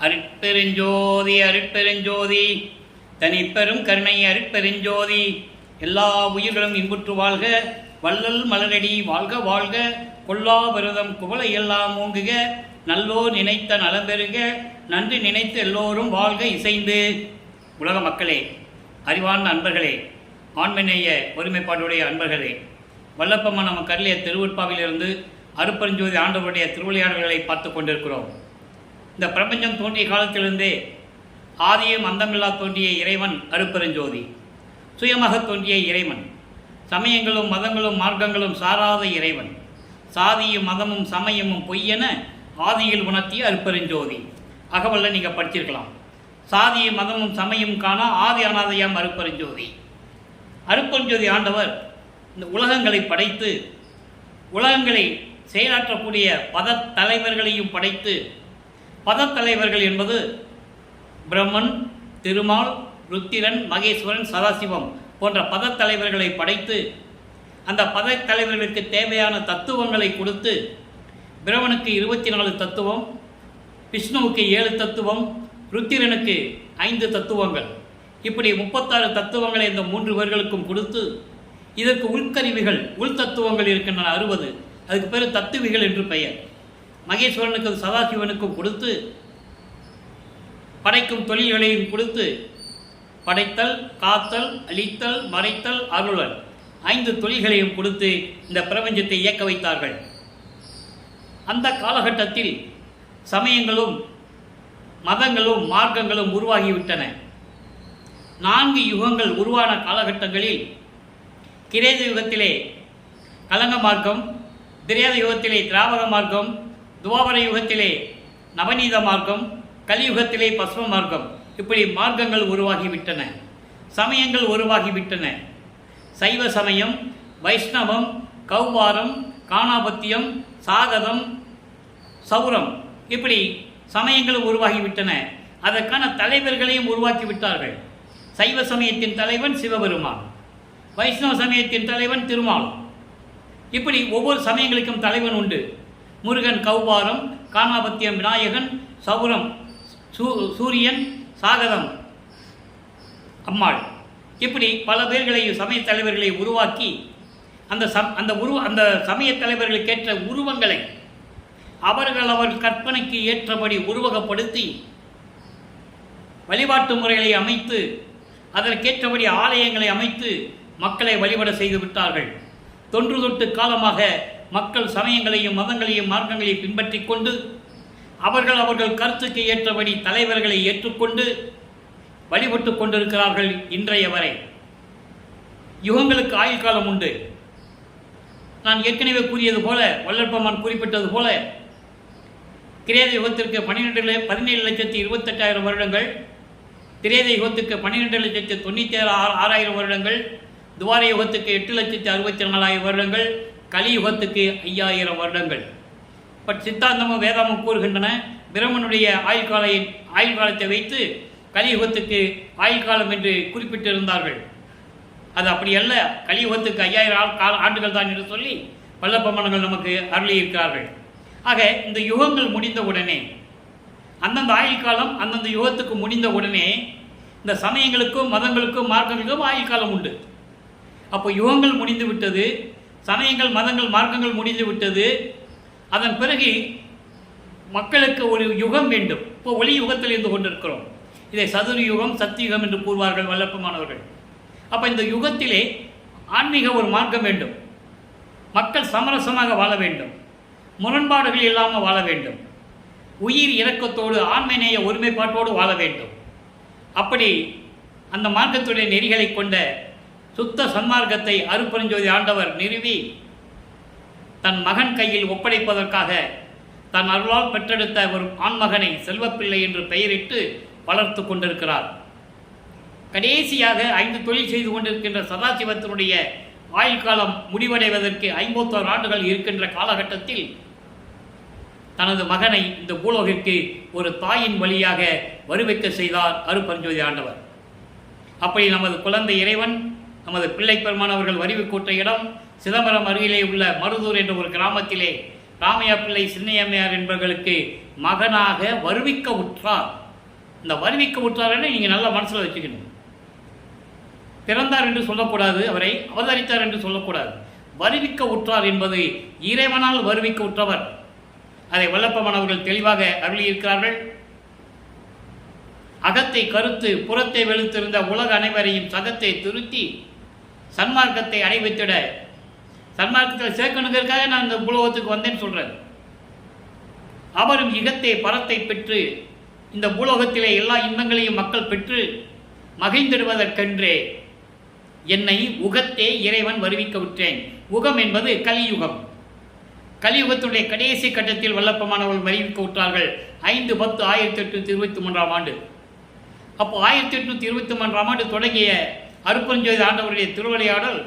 அருட்பெருஞ்சோதி அருட்பெருஞ்சோதி தனிப்பெரும் கருணை அருட்பெருஞ்சோதி. எல்லா உயிர்களும் இன்புற்று வாழ்க, வள்ளல் மலரடி வாழ்க வாழ்க, கொல்லா விரதம் குவளை எல்லாம் ஓங்குக, நல்லோர் நினைத்த நலம் பெறுக, நன்றி நினைத்து எல்லோரும் வாழ்க இசைந்து. உலக மக்களே, அறிவார்ந்த அன்பர்களே, ஆண்மநேய ஒருமைப்பாடுடைய அன்பர்களே, வல்லப்பம்மா நம்ம கருளிய திருவுற்பாவிலிருந்து அருட்பெருஞ்சோதி ஆண்டவருடைய திருவிளையாடல்களை பார்த்து கொண்டிருக்கிறோம். இந்த பிரபஞ்சம் தோன்றிய காலத்திலிருந்தே ஆதியும் அந்தமில்லா தோன்றிய இறைவன் அருட்பெருஞ்சோதி, சுயமாக தோன்றிய இறைவன், சமயங்களும் மதங்களும் மார்க்கங்களும் சாராத இறைவன், சாதியும் மதமும் சமயமும் பொய்யென ஆதியில் உணர்த்திய அருட்பெருஞ்சோதி. அகவல்ல நீங்கள் படிச்சிருக்கலாம். சாதியும் மதமும் சமயம் காண ஆதி அனாதையாம் அருட்பெருஞ்சோதி. அருட்பெருஞ்சோதி ஆண்டவர் இந்த உலகங்களை படைத்து உலகங்களை செயலாற்றக்கூடிய பத தலைவர்களையும் படைத்து, பதத்தலைவர்கள் என்பது பிரம்மன், திருமால், ருத்திரன், மகேஸ்வரன், சதாசிவம் போன்ற பதத்தலைவர்களை படைத்து அந்த பதத்தலைவர்களுக்கு தேவையான தத்துவங்களை கொடுத்து, பிரம்மனுக்கு 24 தத்துவம், விஷ்ணுவுக்கு 7 தத்துவம், ருத்திரனுக்கு 5 தத்துவங்கள், இப்படி 36 தத்துவங்களை இந்த 3 பேர்களுக்கும் கொடுத்து, இதற்கு உள்கருவிகள் உள் தத்துவங்கள் இருக்கின்றன 60, அதுக்கு பேர் தத்துவிகள் என்று பெயர். மகேஸ்வரனுக்கும் சதாசிவனுக்கும் கொடுத்து, படைக்கும் தொழில்களையும் கொடுத்து, படைத்தல், காத்தல், அழித்தல், மறைத்தல், அருளல் 5 தொழில்களையும் கொடுத்து இந்த பிரபஞ்சத்தை இயக்க வைத்தார்கள். அந்த காலகட்டத்தில் சமயங்களும் மதங்களும் மார்க்கங்களும் உருவாகிவிட்டன. 4 யுகங்கள் உருவான காலகட்டங்களில் கிரேத யுகத்திலே கலங்க மார்க்கம், திரேத யுகத்திலே திராவக மார்க்கம், துவாபர யுகத்திலே நவநீத மார்க்கம், கலியுகத்திலே பஸ்ம மார்க்கம், இப்படி மார்க்கங்கள் உருவாகிவிட்டன, சமயங்கள் உருவாகிவிட்டன. சைவ சமயம், வைஷ்ணவம், கௌமாரம், காணாபத்தியம், சாகதம், சௌரம், இப்படி சமயங்கள் உருவாகிவிட்டன. அதற்கான தலைவர்களையும் உருவாக்கிவிட்டார்கள். சைவ சமயத்தின் தலைவன் சிவபெருமான், வைஷ்ணவ சமயத்தின் தலைவன் திருமால், இப்படி ஒவ்வொரு சமயங்களுக்கும் தலைவன் உண்டு. முருகன் கௌபாரம், காணாபத்தியம் விநாயகன், சௌரம் சூரியன், சாகதம் அம்மாள், இப்படி பல பேர்களை சமய தலைவர்களை உருவாக்கி அந்த சமய தலைவர்களுக்கேற்ற உருவங்களை அவர்கள் கற்பனைக்கு ஏற்றபடி உருவகப்படுத்தி வழிபாட்டு முறைகளை அமைத்து, அதற்கேற்றபடி ஆலயங்களை அமைத்து மக்களை வழிபட செய்து விட்டார்கள். தொன்று தொட்டு காலமாக மக்கள் சமயங்களையும் மதங்களையும் மார்க்கங்களையும் பின்பற்றி கொண்டு அவர்கள் கருத்துக்கு ஏற்றபடி தலைவர்களை ஏற்றுக்கொண்டு வழிபட்டு கொண்டிருக்கிறார்கள் இன்றைய வரை. யுகங்களுக்கு ஆயுள் காலம் உண்டு. நான் ஏற்கனவே கூறியது போல, வல்லற்பமான் குறிப்பிட்டது போல, கிரேத யுகத்திற்கு 17,28,000 வருடங்கள், திரேத யுகத்துக்கு 12,96,000 வருடங்கள், துவார யுகத்துக்கு 8,64,000 வருடங்கள், கலியுகத்துக்கு 5,000 வருடங்கள். பட் சித்தாந்தமும் வேதாமும் கூறுகின்றன, பிரம்மனுடைய ஆயுள் காலத்தை வைத்து கலியுகத்துக்கு ஆயுள் காலம் என்று குறிப்பிட்டிருந்தார்கள். அது அப்படி அல்ல, கலியுகத்துக்கு 5,000 ஆண்டுகள் தான் என்று சொல்லி வல்லப்பமனங்கள் நமக்கு அருளியிருக்கிறார்கள். ஆக இந்த யுகங்கள் முடிந்தவுடனே, அந்தந்த ஆயுள் காலம் அந்தந்த யுகத்துக்கு முடிந்த உடனே இந்த சமயங்களுக்கும் மதங்களுக்கும் மார்க்கங்களுக்கும் ஆயுள் காலம் உண்டு. அப்போ யுகங்கள் முடிந்து விட்டது, சமயங்கள் மதங்கள் மார்க்கங்கள் முடிந்து விட்டது. அதன் பிறகு மக்களுக்கு ஒரு யுகம் வேண்டும். இப்போ ஒளி யுகத்தில் இருந்து கொண்டிருக்கிறோம். இதை சதுர யுகம், சத்தியுகம் என்று கூறுவார்கள் வல்லப்பமானவர்கள். அப்போ இந்த யுகத்திலே ஆன்மீக ஒரு மார்க்கம் வேண்டும். மக்கள் சமரசமாக வாழ வேண்டும், முரண்பாடுகள் இல்லாமல் வாழ வேண்டும், உயிர் இரக்கத்தோடு ஆண்மநேய ஒருமைப்பாட்டோடு வாழ வேண்டும். அப்படி அந்த மார்க்கத்துடைய நெறிகளை கொண்ட சுத்த சன்மார்க்கத்தை அருட்பெருஞ்சோதி ஆண்டவர் நிறுவி தன் மகன் கையில் ஒப்படைப்பதற்காக தன் அருளால் பெற்றெடுத்த ஒரு ஆண்மகனை செல்வப்பிள்ளை என்று பெயரிட்டு வளர்த்து கொண்டிருக்கிறார். கடைசியாக 5 தொழில் செய்து கொண்டிருக்கின்ற சதாசிவத்தினுடைய ஆயுள் காலம் முடிவடைவதற்கு 51 ஆண்டுகள் இருக்கின்ற காலகட்டத்தில் தனது மகனை இந்த பூலோகிற்கு ஒரு தாயின் வழியாக வருவிக்க செய்தார் அருட்பெருஞ்சோதி ஆண்டவர். அப்படி நமது குழந்தை இறைவன், நமது பிள்ளை பெருமானவர்கள் வருவி கூட்ட இடம் சிதம்பரம் அருகிலே உள்ள மருதூர் என்ற ஒரு கிராமத்திலே ராமையா பிள்ளை சின்னையம்மையார் என்பவர்களுக்கு மகனாக வருவிக்க உற்றார். இந்த வருவிக்க உற்றார்ன்னு நீங்கள் நல்லா மனசில் வச்சுக்கணும். பிறந்தார் என்று சொல்லக்கூடாது, அவரை அவதரித்தார் என்று சொல்லக்கூடாது. வருவிக்க உற்றார் என்பது இறைவனால் வருவிக்க உற்றவர். அதை வல்லப்பமான் அவர்கள் தெளிவாக அருளியிருக்கிறார்கள். அகத்தை கருத்து புறத்தை வெளுத்திருந்த உலக அனைவரையும் சகத்தை திருத்தி சன்மார்க்கத்தை அடைவித்திட, சன்மார்க்கத்தில் சேர்க்கணுங்கிறதுக்காக நான் இந்த பூலோகத்துக்கு வந்தேன்னு சொல்கிறேன். அவரும் இகத்தை பரத்தை பெற்று இந்த பூலோகத்திலே எல்லா இன்பங்களையும் மக்கள் பெற்று மகிழ்ந்திடுவதற்கென்றே என்னை உகத்தே இறைவன் வருவிக்க விட்டேன். உகம் என்பது கலியுகம். கலியுகத்துடைய கடைசி கட்டத்தில் வல்லப்பமானவர்கள் வருவிக்க விட்டார்கள் 5/10/1823 ஆண்டு. அப்போ 1823 ஆண்டு தொடங்கிய அருட்பெருஞ்சோதி ஆண்டவருடைய திருவிளையாடல்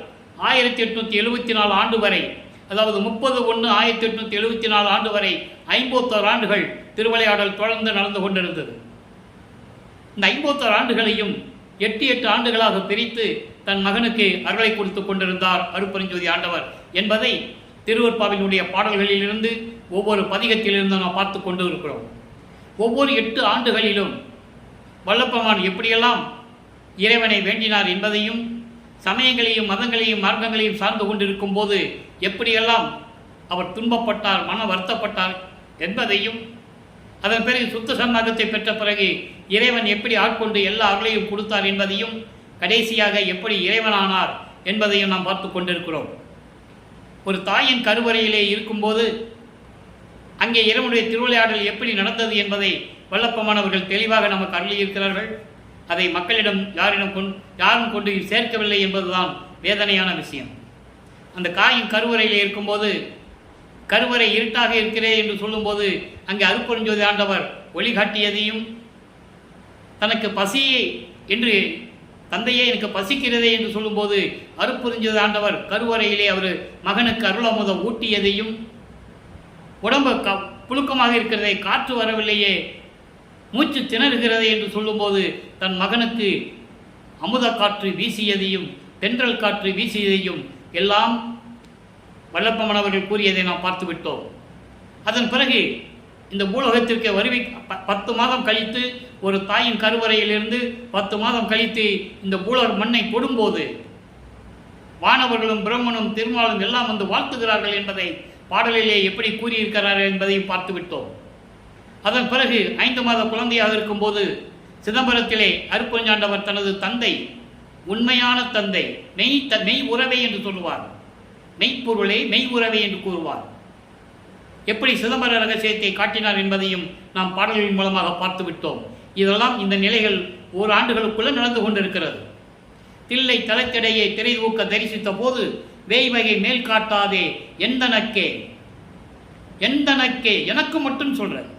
1874 ஆண்டு வரை, அதாவது 30/1/1874 ஆண்டு வரை 51 ஆண்டுகள் திருவிளையாடல் தொடர்ந்து நடந்து கொண்டிருந்தது. இந்த 51 ஆண்டுகளையும் 8 ஆண்டுகளாக பிரித்து தன் மகனுக்கு அருளை கொடுத்து கொண்டிருந்தார் அருட்பெருஞ்சோதி ஆண்டவர் என்பதை திருவருட்பாவினுடைய பாடல்களிலிருந்து ஒவ்வொரு பதிகத்திலிருந்து நாம் பார்த்து கொண்டு இருக்கிறோம். ஒவ்வொரு 8 ஆண்டுகளிலும் வல்லப்பமான் எப்படியெல்லாம் இறைவனை வேண்டினார் என்பதையும், சமயங்களையும் மதங்களையும் மார்க்கங்களையும் சார்ந்து கொண்டிருக்கும் போது எப்படியெல்லாம் அவர் துன்பப்பட்டார், மன வருத்தப்பட்டார் என்பதையும், அதன் பிறகு சுத்த சன்மார்க்கத்தை பெற்ற பிறகு இறைவன் எப்படி ஆட்கொண்டு எல்லா அருளையும் கொடுத்தார் என்பதையும், கடைசியாக எப்படி இறைவனானார் என்பதையும் நாம் பார்த்து கொண்டிருக்கிறோம். ஒரு தாயின் கருவறையிலே இருக்கும்போது அங்கே இறைவனுடைய திருவிளையாடல் எப்படி நடந்தது என்பதை வல்லப்பமானவர்கள் தெளிவாக நமக்கு அருளியிருக்கிறார்கள். அதை மக்களிடம் யாரும் கொண்டு சேர்க்கவில்லை என்பதுதான் வேதனையான விஷயம். அந்த காயின் கருவறையில் இருக்கும்போது கருவறை இருட்டாக இருக்கிறதே என்று சொல்லும்போது அங்கே அருட்பெருஞ்சோதி ஆண்டவர் ஒளிகாட்டியதையும், தனக்கு பசியை என்று தந்தையே எனக்கு பசிக்கிறதே என்று சொல்லும்போது அருட்பெருஞ்சோதி ஆண்டவர் கருவறையிலே அவர் மகனுக்கு அருளமுதம் ஊட்டியதையும், உடம்பு புழுக்கமாக இருக்கிறதை, காற்று வரவில்லையே, மூச்சு திணறுகிறதே என்று சொல்லும்போது தன் மகனுக்கு அமுத காற்று வீசியதையும், தென்றல் காற்று வீசியதையும் எல்லாம் வல்லப்பமானவர்கள் கூறியதை நாம் பார்த்து விட்டோம். அதன் பிறகு இந்த பூலோகத்திற்கு வருவி 10 மாதம் கழித்து, ஒரு தாயின் கருவறையிலிருந்து 10 மாதம் கழித்து இந்த பூலோக மண்ணை கொடும்போது வானவர்களும் பிரம்மனும் திருமாலும் எல்லாம் வந்து வாழ்த்துகிறார்கள் என்பதை பாடலிலே எப்படி கூறியிருக்கிறார்கள் என்பதையும் பார்த்து விட்டோம். அதன் பிறகு 5 மாத குழந்தையாக இருக்கும்போது சிதம்பரத்திலே அருட்பெருஞ்சாண்டவர் தனது தந்தை, உண்மையான தந்தை, மெய் உறவை என்று சொல்லுவார், மெய்ப்பொருளை மெய் உறவை என்று கூறுவார், எப்படி சிதம்பர ரகசியத்தை காட்டினார் என்பதையும் நாம் பாடல்களின் மூலமாக பார்த்து விட்டோம். இதெல்லாம் இந்த நிலைகள் ஓராண்டுகளுக்குள்ள நடந்து கொண்டிருக்கிறது. தில்லை தலத்திடையே திரை தூக்க தரிசித்த போது வேய்வகை மேல் காட்டாதே எந்தனக்கே, எந்தனக்கே எனக்கு மட்டும் சொல்றேன்,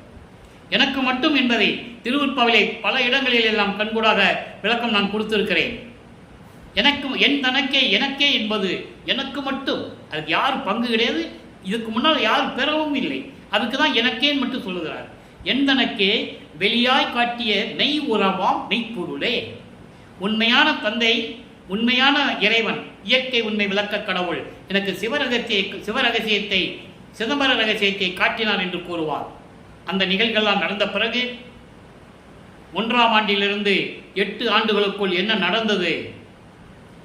எனக்கு மட்டும் என்பதை திருவருட்பாவிலே பல இடங்களில் எல்லாம் கண்கூடாக விளக்கம் நான் கொடுத்திருக்கிறேன். எனக்கு என் தனக்கே, எனக்கே என்பது எனக்கு மட்டும், அதுக்கு யார் பங்கு கிடையாது, இதுக்கு முன்னால் யார் பெறவும் இல்லை, அதுக்கு தான் எனக்கேன்னு மட்டும் சொல்லுகிறார். என் தனக்கே வெளியாய் காட்டிய நெய் உறவாம் மெய்ப்பொருளே, உண்மையான தந்தை, உண்மையான இறைவன், இயற்கை உண்மை விளக்க கடவுள் எனக்கு சிவரகசியத்தை சிதம்பர ரகசியத்தை காட்டினார் என்று கூறுவார். அந்த நிகழ்வுகள்லாம் நடந்த பிறகு 1ஆம் ஆண்டிலிருந்து 8 ஆண்டுகளுக்குள் என்ன நடந்தது,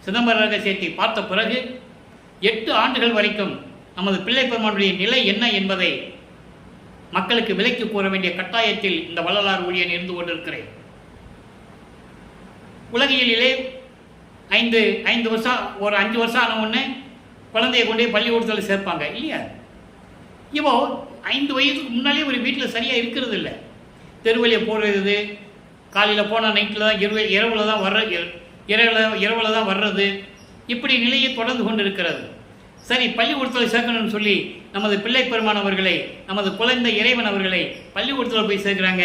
சிதம்பர ரகசியத்தை பார்த்த பிறகு 8 ஆண்டுகள் வரைக்கும் நமது பிள்ளை பெருமானுடைய நிலை என்ன என்பதை மக்களுக்கு விலைக்கு கூற வேண்டிய கட்டாயத்தில் இந்த வள்ளலார் ஊழியன் இருந்து கொண்டிருக்கிறேன். உலகியலிலே 5 வருஷம், ஒரு 5 வருஷம் ஆன உடனே குழந்தைய கொண்டே பள்ளிக்கூடத்தில் சேர்ப்பாங்க இல்லையா? இப்போ 5 வயதுக்கு முன்னாலே ஒரு வீட்டில் சரியாக இருக்கிறது இல்லை. தெருவழியை போடுறது, காலையில் போனால் நைட்டில் தான், இரவில் தான் இரவில் தான் வர்றது, இப்படி நிலையை தொடர்ந்து கொண்டு இருக்கிறது. சரி, பள்ளிக்கூடத்தில் சேர்க்கணும்னு சொல்லி நமது பிள்ளை பெருமானவர்களை, நமது குழந்தை இறைவன் அவர்களை பள்ளிக்கூடத்தில் போய் சேர்க்குறாங்க.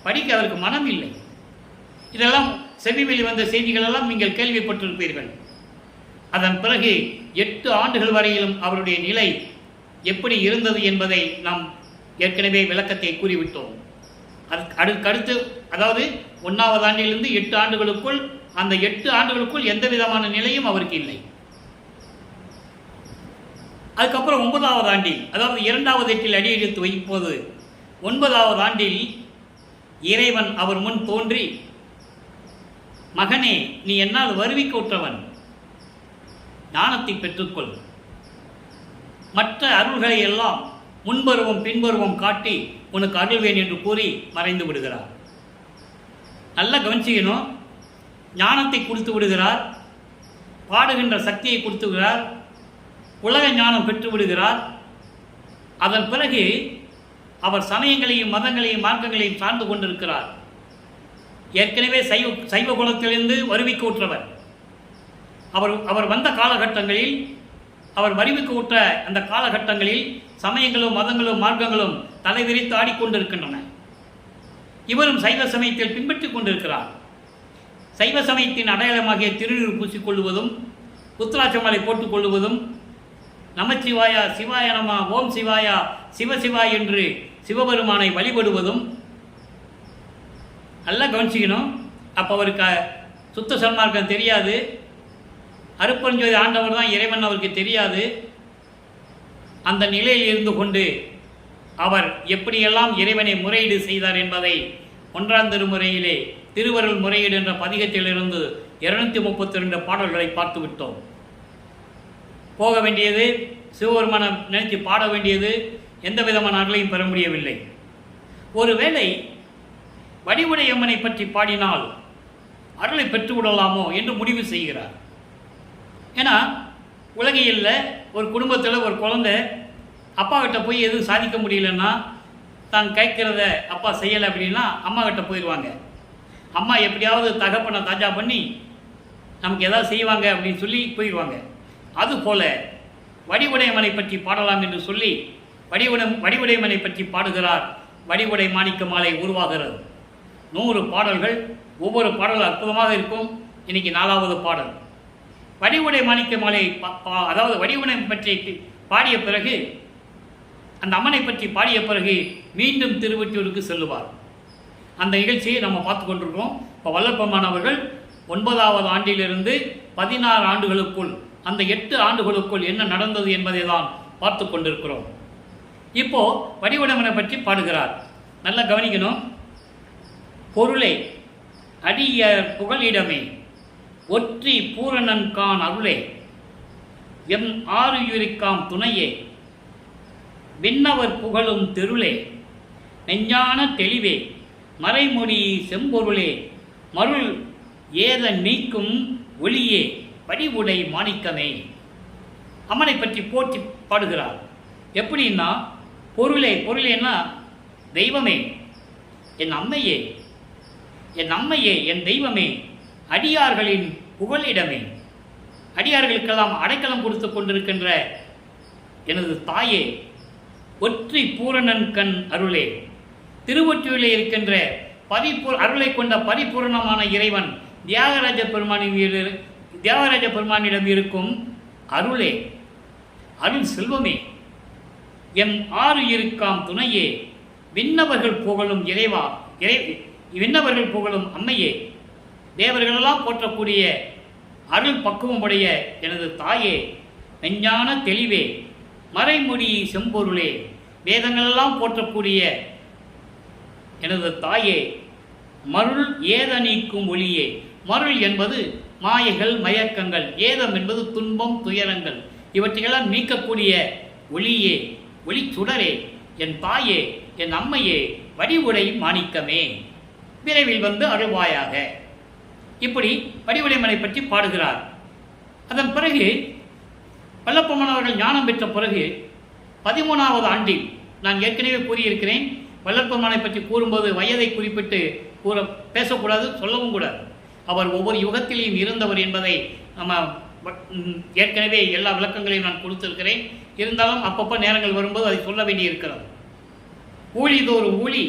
படிக்க அவருக்கு மனம் இல்லை. இதெல்லாம் செவி வெளிவந்த செய்திகளெல்லாம் நீங்கள் கேள்விப்பட்டிருப்பீர்கள். அதன் பிறகு 8 ஆண்டுகள் வரையிலும் அவருடைய நிலை எப்படி இருந்தது என்பதை நாம் ஏற்கனவே விளக்கத்தை கூறிவிட்டோம். அடுத்து, அதாவது 1ஆவது ஆண்டிலிருந்து 8 ஆண்டுகளுக்குள், அந்த 8 ஆண்டுகளுக்குள் எந்த விதமான நிலையும் அவருக்கு இல்லை. அதுக்கப்புறம் 9ஆவது ஆண்டில், அதாவது 2வது எட்டில் அடி எடுத்து வைப்போது 9வது ஆண்டில் இறைவன் அவர் முன் தோன்றி, மகனே, நீ என்னால் வருவிக்க உற்றவன், ஞானத்தை பெற்றுக்கொள், மற்ற அருள்களை எல்லாம் முன்பருவம் பின்பருவம் காட்டி உனக்கு அருள்வேன் என்று கூறி மறைந்து விடுகிறார். நல்லா கவனிச்சுக்கணும். ஞானத்தை கொடுத்து விடுகிறார், பாடுகின்ற சக்தியை கொடுத்து விடுகிறார், உலக ஞானம் பெற்று விடுகிறார். அதன் பிறகு அவர் சமயங்களையும் மதங்களையும் மார்க்கங்களையும் சார்ந்து கொண்டிருக்கிறார். ஏற்கனவே சைவ குலத்திலிருந்து வருவிக்க உற்றவர். அவர் வந்த காலகட்டங்களில், அவர் வருவிக்க உற்ற அந்த காலகட்டங்களில் சமயங்களும் மதங்களும் மார்க்கங்களும் தலைவிரித்து ஆடிக்கொண்டிருக்கின்றன. இவரும் சைவ சமயத்தில் பின்பற்றிக் கொண்டிருக்கிறார். சைவ சமயத்தின் அடையாளமாகிய திருநீர் பூசிக்கொள்வதும், உத்திராட்சமாலை போட்டுக் கொள்வதும், நமச்சிவாயா சிவாய நம, ஓம் சிவாயா சிவசிவா என்று சிவபெருமானை வழிபடுவதும் நல்லா கவனிச்சிக்கணும். அப்போ அவருக்கு சுத்த சன்மார்க்கம் தெரியாது, அருப்பரஞ்சோதி ஆண்டவர் தான் இறைவன் அவருக்கு தெரியாது. அந்த நிலையில் இருந்து கொண்டு அவர் எப்படியெல்லாம் இறைவனை முறையீடு செய்தார் என்பதை 1ஆம் திருமுறையிலே திருவருள் முறையீடு என்ற பதிகத்திலிருந்து 232 பாடல்களை பார்த்து விட்டோம். போக வேண்டியது, சிவபெருமானம் நினைத்து பாட வேண்டியது, எந்த விதமான அருளையும் பெற முடியவில்லை. ஒருவேளை வடிவுடையம்மனை பற்றி பாடினால் அருளை பெற்றுவிடலாமோ என்று முடிவு செய்கிறார். ஏன்னா உலகையில் ஒரு குடும்பத்தில் ஒரு குழந்தை அப்பா கிட்ட போய் எதுவும் சாதிக்க முடியலன்னா, தான் கேட்குறத அப்பா செய்யலை அப்படின்னா அம்மா கிட்ட போயிடுவாங்க. அம்மா எப்படியாவது தகப்பனை தாஜா பண்ணி நமக்கு எதாவது செய்வாங்க அப்படின்னு சொல்லி போயிடுவாங்க. அதுபோல் வடிவுடையம்மனை பற்றி பாடலாம் என்று சொல்லி வடிவுடையம்மனை பற்றி பாடுகிறார். வடிவுடை மாணிக்க மாலை உருவாகிறது. 100 பாடல்கள், ஒவ்வொரு பாடலும் அற்புதமாக இருக்கும். இன்றைக்கி 4வது பாடல். வடிவுடை மாணிக்க மாலை அதாவது வடிவுடை பற்றி பாடிய பிறகு, அந்த அம்மனை பற்றி பாடிய பிறகு மீண்டும் திருவொற்றியூருக்கு செல்லுவார். அந்த நிகழ்ச்சியை நம்ம பார்த்து கொண்டிருக்கோம். இப்போ வல்லற்பெருமான் அவர்கள் 9வது ஆண்டிலிருந்து 16 ஆண்டுகளுக்குள், அந்த 8 ஆண்டுகளுக்குள் என்ன நடந்தது என்பதை தான் பார்த்து கொண்டிருக்கிறோம். இப்போது வடிவுடையம்மனை பற்றி பாடுகிறார். நல்லா கவனிக்கணும். பொருளை அடிய புகழிடமே ஒற்றி பூரணன் கான் அருளே எம் ஆறுயிரிக்காம் துணையே விண்ணவர் புகழும் தெருளே நெஞ்ஞான தெளிவே மறைமொழி செம்பொருளே மருள் ஏத நீக்கும் ஒளியே வடிவுடை மாணிக்கமே. அம்மனை பற்றி போற்றி பாடுகிறார். எப்படின்னா, பொருளேன்னா தெய்வமே, என் அம்மையே, என் அம்மையே, என் தெய்வமே, அடியார்களின் புகழிடமே, அடியார்களுக்கெல்லாம் அடைக்கலம் கொடுத்து கொண்டிருக்கின்ற எனது தாயே, ஒற்றி பூரணன் கண் அருளே, திருவொற்றியூரிலே இருக்கின்ற அருளை கொண்ட பரிபூரணமான இறைவன் தியாகராஜ பெருமானிடம் இருக்கும் அருளே, அருள் செல்வமே, எம் ஆறுயிரிக்காம் துணையே, விண்ணவர்கள் புகழும் இறைவா, விண்ணவர்கள் புகழும் அம்மையே, தேவர்களெல்லாம் போற்றக்கூடிய அருள் பக்குவமுடைய எனது தாயே, மெஞ்ஞான தெளிவே, மறைமொழி செம்பொருளே, வேதங்களெல்லாம் போற்றக்கூடிய எனது தாயே, மருள் ஏத நீக்கும் ஒளியே. மருள் என்பது மாயைகள் மயக்கங்கள், ஏதம் என்பது துன்பம் துயரங்கள், இவற்றையெல்லாம் நீக்கக்கூடிய ஒளியே, ஒளி சுடரே, என் தாயே, என் அம்மையே, வடிவுடை மாணிக்கமே, விரைவில் வந்து அருள்வாயாக. இப்படி வடிவுடையம்மனை பற்றி பாடுகிறார். அதன் பிறகு வல்லற்பெருமான் அவர்கள் ஞானம் பெற்ற பிறகு 13வது ஆண்டில், நான் ஏற்கனவே கூறியிருக்கிறேன், வல்லற்பெருமானை பற்றி கூறும்போது வயதை குறிப்பிட்டு பேசக்கூடாது, சொல்லவும் கூடாது. அவர் ஒவ்வொரு யுகத்திலையும் இருந்தவர் என்பதை நம்ம ஏற்கனவே எல்லா விளக்கங்களையும் நான் கொடுத்திருக்கிறேன். இருந்தாலும் அப்பப்போ நேரங்கள் வரும்போது அதை சொல்ல வேண்டியிருக்கிறது. ஊழிதோறு ஊழி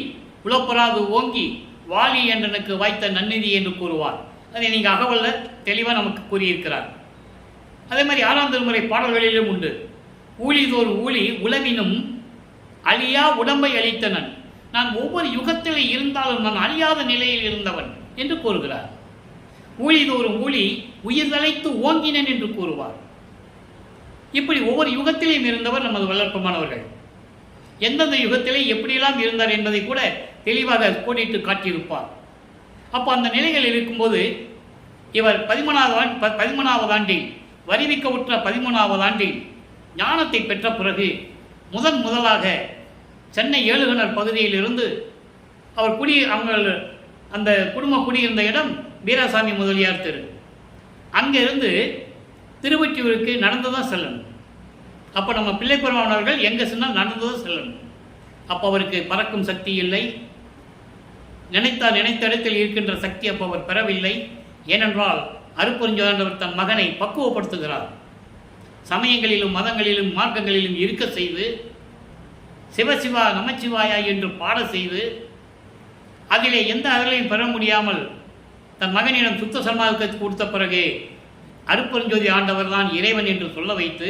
உழப்பராது ஓங்கி வாலி என்றனுக்கு வாய்த்த நன்னிதி என்று கூறுவார். அதை நீங்கள் அகவல்ல தெளிவாக நமக்கு கூறியிருக்கிறார். அதே மாதிரி 6ஆம் திருமுறை பாடல்களிலும் உண்டு. ஊழிதோர் ஊழி உலவினும் அழியா உடம்பை அளித்தனன், நான் ஒவ்வொரு யுகத்தில் இருந்தாலும் நான் அழியாத நிலையில் இருந்தவன் என்று கூறுகிறார். ஊழிதோறும் ஊழி உயிர் தலைத்து ஓங்கினன் என்று கூறுவார். இப்படி ஒவ்வொரு யுகத்திலையும் இருந்தவர் நமது வல்லற்பெருமான் அவர்கள். எந்தெந்த யுகத்திலே எப்படியெல்லாம் இருந்தார் என்பதை கூட தெளிவாக கோடிட்டு காட்டியிருப்பார். அப்போ அந்த நிலைகள் இருக்கும்போது இவர் 13வது ஆண்டில் வரிவிக்க உற்ற 13வது ஆண்டில் ஞானத்தை பெற்ற பிறகு முதலாக சென்னை ஏழுகிணர் பகுதியிலிருந்து அவர் அவங்க அந்த குடும்ப குடியிருந்த இடம் வீராசாமி முதலியார் தெரு. அங்கிருந்து திருவொற்றியூருக்கு நடந்து தான் செல்லணும். அப்போ நம்ம பிள்ளைப்பெருமான் அவர்கள் எங்கே சொன்னால் நடந்து தான் செல்லணும். அப்போ அவருக்கு பறக்கும் சக்தி இல்லை, நினைத்த இடத்தில் இருக்கின்ற சக்தி அப்போ அவர் பெறவில்லை. ஏனென்றால் அருட்பெருஞ்சோதியாண்டவர் தன் மகனை பக்குவப்படுத்துகிறார். சமயங்களிலும் மதங்களிலும் மார்க்கங்களிலும் இருக்க செய்து சிவசிவா நமச்சிவாயா என்று பாட செய்து அதிலே எந்த அருளையும் பெற முடியாமல் தன் மகனிடம் சுத்த சன்மார்க்கத்தை கொடுத்த பிறகு அருட்பெருஞ்சோதி ஆண்டவர் தான் இறைவன் என்று சொல்ல வைத்து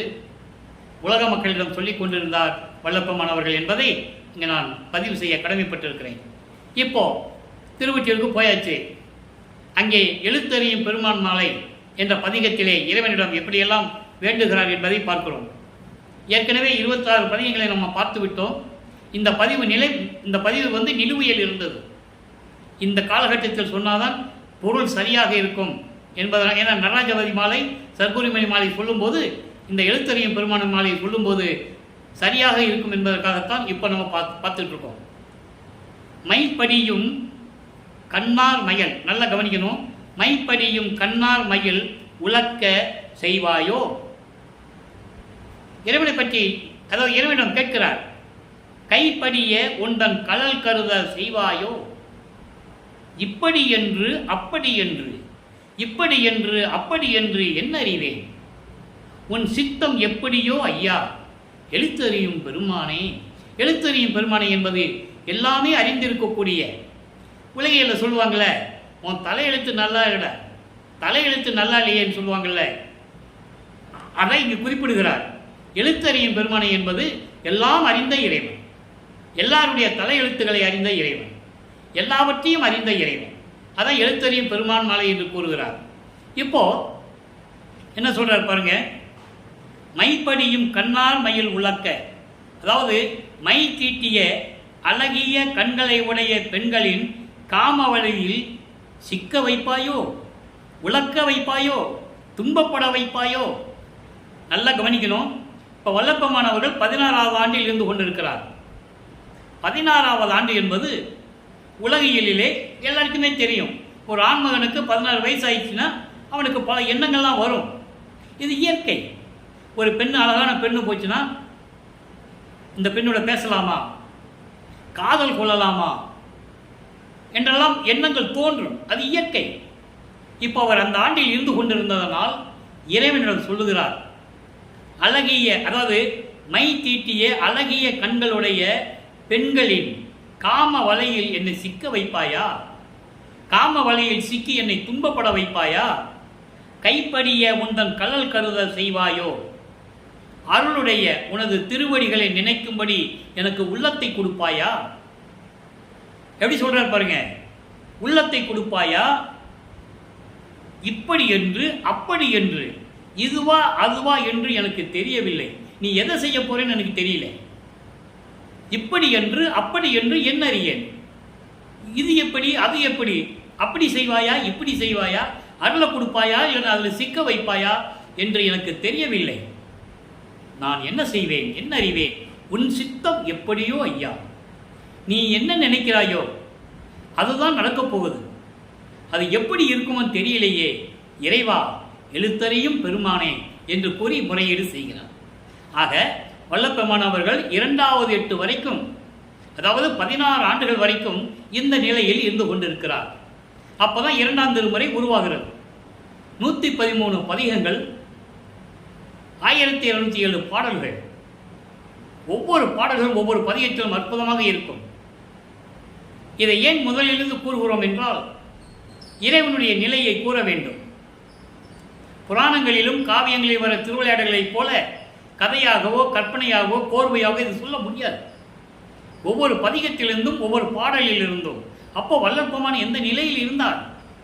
உலக மக்களிடம் சொல்லிக் கொண்டிருந்தார் வல்லப்பெருமான் அவர்கள் என்பதை இங்கே நான் பதிவு செய்ய கடமைப்பட்டிருக்கிறேன். இப்போ திருவொற்றியூருக்கு போயாச்சு. அங்கே எழுத்தறியும் பெருமான் மாலை என்ற பதிகத்திலே இறைவனிடம் எப்படியெல்லாம் வேண்டுகிறார் என்பதை பார்க்கிறோம். ஏற்கனவே 26 பதிகங்களை நம்ம பார்த்து விட்டோம். இந்த பதிவு நிலுவையில் இருந்தது. இந்த காலகட்டத்தில் சொன்னாதான் பொருள் சரியாக இருக்கும் என்பதனால், ஏன்னா நடராஜபதி மாலை சர்க்குரிமணி மாலை சொல்லும்போது இந்த எழுத்தறியும் பெருமான மாலையை சொல்லும்போது சரியாக இருக்கும் என்பதற்காகத்தான் இப்போ நம்ம பார்த்துட்டு இருக்கோம். மைப்படியும் கண்ணார் மயில், நல்லா கவனிக்கணும். மைப்படியும் கண்ணார் மயில் உலக்க செய்வாயோ. இறைவனை பற்றி, அதாவது இறைவனிடம் கேட்கிறார், கைப்படிய உந்தன் கழல் கருத செய்வாயோ. இப்படி என்று அப்படி என்று, இப்படி என்று அப்படி என்று என்ன அறிவேன், உன் சித்தம் எப்படியோ ஐயா. எழுத்தறியும் பெருமானே. எழுத்தறியும் பெருமானே என்பது எல்லாமே அறிந்திருக்கக்கூடிய, உலகையில் சொல்லுவாங்கள்ல, உன் தலையெழுத்து நல்லா இல்ல, தலையெழுத்து நல்லா இல்லையேன்னு சொல்லுவாங்கள்ல, அதை இங்கு குறிப்பிடுகிறார். எழுத்தறியும் பெருமானே என்பது எல்லாம் அறிந்த இறைவன், எல்லாருடைய தலையெழுத்துக்களை அறிந்த இறைவன், எல்லாவற்றையும் அறிந்த இறைவன். அதான் எழுத்தறியும் பெருமான் மாலை என்று கூறுகிறார். இப்போ என்ன சொல்றார் பாருங்க, மைப்படியும் கண்ணார் மயில் உலக்க, அதாவது மை தீட்டிய அழகிய கண்களை உடைய பெண்களின் காமவழியில் சிக்க வைப்பாயோ, உலக்க வைப்பாயோ, துன்பப்பட வைப்பாயோ. நல்லா கவனிக்கணும். இப்போ வல்லப்பெருமான் அவர்கள் 16வது ஆண்டில் இருந்து கொண்டிருக்கிறார். 16வது ஆண்டு என்பது உலகியலிலே எல்லாருக்குமே தெரியும். ஒரு ஆண்மகனுக்கு 16 வயசு ஆயிடுச்சுன்னா அவனுக்கு பல எண்ணங்கள்லாம் வரும். இது இயற்கை. ஒரு பெண், அழகான பெண்ணு போச்சுன்னா இந்த பெண்ணோட பேசலாமா, காதல் கொள்ளலாமா என்றெல்லாம் எண்ணங்கள் தோன்றும். அது இயற்கை. இப்போ அவர் அந்த ஆண்டில் இருந்து கொண்டிருந்ததனால் இறைவனிடம் சொல்லுகிறார், அழகிய, அதாவது மை தீட்டிய அழகிய கண்களுடைய பெண்களின் காம வலையில் என்னை சிக்க வைப்பாயா, காம வலையில் சிக்கி என்னை துன்பப்பட வைப்பாயா, கைப்படிய உந்தன் கழல் கருத செய்வாயோ, அருளுடைய உனது திருவடிகளை நினைக்கும்படி எனக்கு உள்ளத்தை கொடுப்பாயா. எப்படி சொல்றார் பாருங்க, உள்ளத்தை கொடுப்பாயா. இப்படி என்று அப்படி என்று, இதுவா அதுவா என்று எனக்கு தெரியவில்லை, நீ எதை செய்ய போறேன்னு எனக்கு தெரியல. இப்படி என்று அப்படி என்று என்ன அறியேன், இது எப்படி அது எப்படி, அப்படி செய்வாயா இப்படி செய்வாயா, அருளை கொடுப்பாயா இல்லை அதில் சிக்க வைப்பாயா என்று எனக்கு தெரியவில்லை. நான் என்ன செய்வேன், என்ன அறிவேன், உன் சித்தம் எப்படியோ ஐயா. நீ என்ன நினைக்கிறாயோ அதுதான் நடக்கப் போகுது. அது எப்படி இருக்குமோ தெரியலையே இறைவா, எழுத்தறியும் பெருமானே என்று கூறி முறையீடு செய்கிறார். ஆக வல்லப்பெருமான் அவர்கள் 2வது 8 வரைக்கும், அதாவது 16 ஆண்டுகள் வரைக்கும் இந்த நிலையில் இருந்து கொண்டிருக்கிறார். அப்போதான் 2ஆம் திருமுறை உருவாகிறது. 113 பதிகங்கள், 1207 பாடல்கள். ஒவ்வொரு பாடல்களும் ஒவ்வொரு பதிகத்திலும் அற்புதமாக இருக்கும். இதை ஏன் முதலிலிருந்து கூறுகிறோம் என்றால், இறைவனுடைய நிலையை கூற வேண்டும். புராணங்களிலும் காவியங்களில் வர திருவிளையாடல்களைப் போல கதையாகவோ கற்பனையாகவோ கோர்வையாகவோ இது சொல்ல முடியாது. ஒவ்வொரு பதிகத்திலிருந்தும் ஒவ்வொரு பாடலிலிருந்தும் அப்போ வல்லற்பெருமான் எந்த நிலையில் இருந்தார்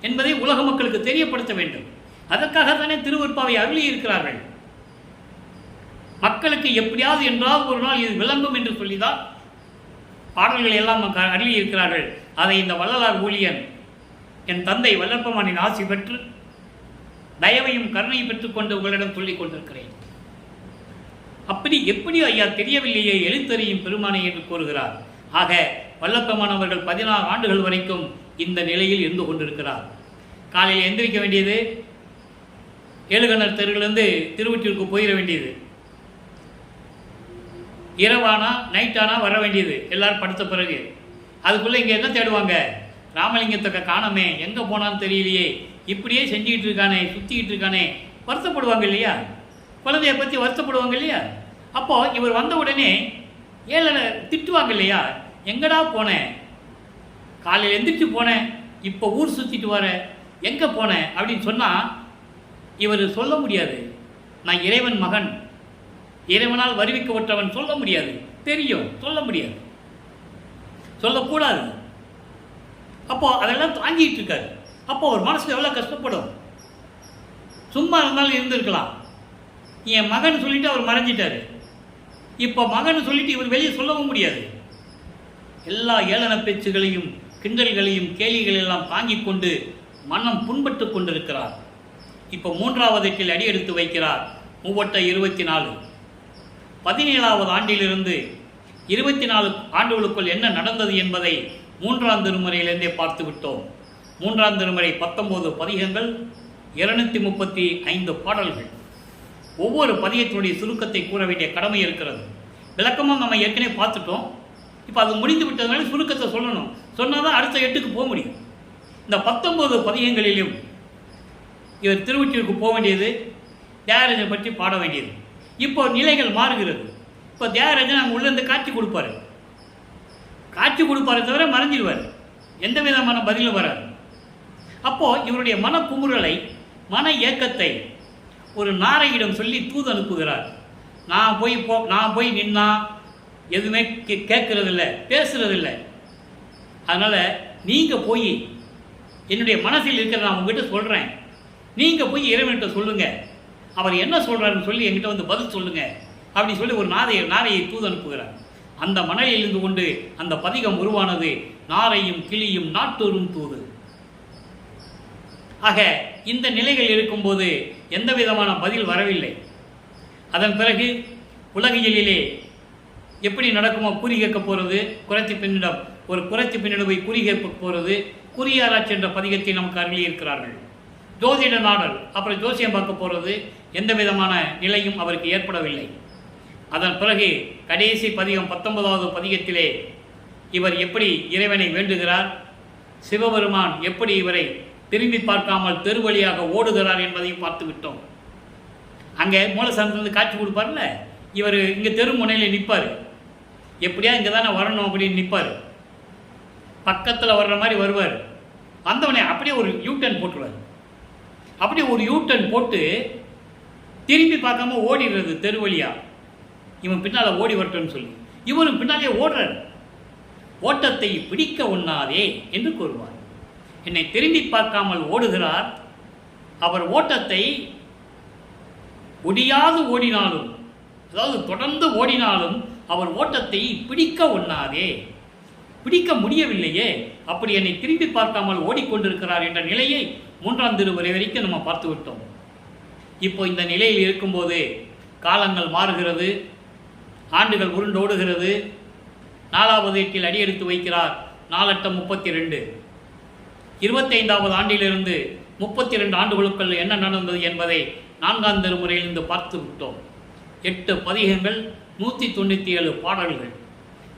என்பதை உலக மக்களுக்கு தெரியப்படுத்த வேண்டும். அதற்காகத்தானே திருவருட்பாவை அருளி இருக்கிறார்கள். மக்களுக்கு எப்படியாவது என்றால் ஒரு நாள் இது விளங்கும் என்று சொல்லிதான் பாடல்களை எல்லாம் அருளி இருக்கிறார்கள். அதை இந்த வள்ளலார் ஊழியன் என் தந்தை வல்லப்பமானின் ஆசி பெற்று தயவையும் கருணையும் பெற்றுக்கொண்டு உங்களிடம் சொல்லிக் கொண்டிருக்கிறேன். அப்படி எப்படி ஐயா தெரியவில்லையே எழுத்தறியும் பெருமானை என்று கூறுகிறார். ஆக வல்லப்பமான் அவர்கள் 16 ஆண்டுகள் வரைக்கும் இந்த நிலையில் இருந்து கொண்டிருக்கிறார். காலையில் எந்திரிக்க வேண்டியது, ஏழுகணர் தெருவிலிருந்து திருவொற்றியூருக்கு போயிட வேண்டியது, இரவானா நைட்டானா வர வேண்டியது, எல்லாரும் படுத்த பிறகு. அதுக்குள்ளே இங்கே என்ன தேடுவாங்க? ராமலிங்கத்தை காணமே, எங்கே போனான்னு தெரியலையே, இப்படியே செஞ்சுக்கிட்டு இருக்கானே, சுற்றிக்கிட்டு இருக்கானே, வருத்தப்படுவாங்க இல்லையா? குழந்தைய பற்றி வருத்தப்படுவாங்க இல்லையா? அப்போது இவர் வந்த உடனே ஏழை திட்டுவாங்க இல்லையா? எங்கடா போனேன், காலையில் எந்திரிச்சு போனேன், இப்போ ஊர் சுற்றிட்டு வர, எங்கே போனேன் அப்படின்னு சொன்னால் இவர் சொல்ல முடியாது. நான் இறைவன் மகன், இறைவனால் வருவிக்கப்பட்டவன் சொல்ல முடியாது. தெரியும், சொல்ல முடியாது, சொல்லக்கூடாது. அப்போது அதெல்லாம் தாங்கிட்டு இருக்காரு. அப்போ ஒரு மனசு எவ்வளோ கஷ்டப்படும். சும்மா இருந்தாலும் இருந்திருக்கலாம். என் மகன் சொல்லிட்டு அவர் மறைஞ்சிட்டாரு. இப்போ மகன் சொல்லிட்டு இவர் வெளியே சொல்லவும் முடியாது. எல்லா ஏளன பேச்சுகளையும் கிண்டல்களையும் கேலிகளெல்லாம் தாங்கிக் கொண்டு மனம் புண்பட்டு கொண்டிருக்கிறார். இப்போ 3வது எட்டில் அடி எடுத்து வைக்கிறார். 24 17வது ஆண்டிலிருந்து 24 ஆண்டுகளுக்குள் என்ன நடந்தது என்பதை 3ஆம் திருமுறையிலிருந்தே பார்த்து விட்டோம். 3ஆம் திருமுறை 19 பதிகங்கள், 235 பாடல்கள். ஒவ்வொரு பதிகத்தினுடைய சுருக்கத்தை கூற வேண்டிய கடமை இருக்கிறது. விளக்கமாக நம்ம ஏற்கனவே பார்த்துட்டோம். இப்போ அது முடிந்து விட்டதுனால சுருக்கத்தை சொல்லணும். சொன்னால் தான் அடுத்த 8க்கு போக முடியும். இந்த 19 பதிகங்களிலும் இவர் திருவொற்றியூருக்கு போக வேண்டியது, தியாகராஜனை பற்றி பாட வேண்டியது. இப்போ நிலைகள் மாறுகிறது. இப்போ தியாகராஜன் அங்கே உள்ளேருந்து காட்சி கொடுப்பாரு தவிர மறைஞ்சிடுவார். எந்த விதமான பதிலும் வராது. அப்போது இவருடைய மனக்குமுறலை, மன ஏக்கத்தை ஒரு நாரையிடம் சொல்லி தூது அனுப்புகிறார். நான் போய் நின்னா எதுவுமே கேட்கறதில்லை, பேசுறதில்லை. அதனால் நீங்கள் போய் என்னுடைய மனசில் இருக்கிறத நான் உங்ககிட்ட சொல்கிறேன், நீங்கள் போய் இறைவன்கிட்ட சொல்லுங்கள், அவர் என்ன சொல்கிறாருன்னு சொல்லி என்கிட்ட வந்து பதில் சொல்லுங்கள் அப்படின்னு சொல்லி ஒரு நாரையை தூது அனுப்புகிறார். அந்த மணலில் இருந்து கொண்டு அந்த பதிகம் உருவானது. நாரையும் கிளியும் நாட்டூரும் தூது. ஆக இந்த நிலைகள் இருக்கும்போது எந்த விதமான பதில் வரவில்லை. அதன் பிறகு உலகியலிலே எப்படி நடக்குமோ குறி கேட்க போகிறது, குறைத்தி பெண்ணிடம் ஒரு குறைத்தி பெண்ணிடம் போய் குறி கேட்க போகிறது, குறியாராய்ச்சி என்ற பதிகத்தை நமக்கு அருளி இருக்கிறார்கள். ஜோதிட நாடல், அப்புறம் ஜோசியம் பார்க்க போகிறது, எந்த விதமான நிலையும் அவருக்கு ஏற்படவில்லை. அதன் பிறகு கடைசி பதிகம் 19வது பதிகத்திலே இவர் எப்படி இறைவனை வேண்டுகிறார், சிவபெருமான் எப்படி இவரை திரும்பி பார்க்காமல் தெரு வழியாக ஓடுகிறார் என்பதையும் பார்த்து விட்டோம். அங்கே மூலஸ்தானத்திலிருந்து காட்சி கொடுப்பார்ல, இவர் இங்கே தெரு முனையில் நிற்பார். எப்படியா இங்கே தானே வரணும் அப்படின்னு நிற்பார். பக்கத்தில் வர்ற மாதிரி வருவார். வந்தவனே அப்படியே ஒரு யூட்டர்ன் போட்டுருவார். அப்படியே ஒரு யூட்டர்ன் போட்டு திரும்பி பார்க்காம ஓடிடுறது தெரு வழியாக. இவன் பின்னால் ஓடி வரட்டும்னு சொல்லி இவரும் பின்னாலே ஓடுறார். ஓட்டத்தை பிடிக்க ஒண்ணாதே என்று கூறுவார். என்னை திரும்பி பார்க்காமல் ஓடுகிறார். அவர் ஓட்டத்தை ஒடியாது ஓடினாலும், அதாவது தொடர்ந்து ஓடினாலும் அவர் ஓட்டத்தை பிடிக்க ஒண்ணாதே, பிடிக்க முடியவில்லையே, அப்படி என்னை திரும்பி பார்க்காமல் ஓடிக்கொண்டிருக்கிறார் என்ற நிலையை 3ஆம் திருமுறை வரைக்கும் நம்ம பார்த்து விட்டோம். இப்போ இந்த நிலையில் இருக்கும்போது காலங்கள் மாறுகிறது, ஆண்டுகள் உருண்டோடுகிறது. 4வது எட்டில் அடியெடுத்து வைக்கிறார். 4 × 32 25வது ஆண்டிலிருந்து 32 ஆண்டுகளுக்குள் என்ன நடந்தது என்பதை 4ஆம் திருமுறையிலிருந்து பார்த்து விட்டோம். 8 பதிகங்கள், 197 பாடல்கள்,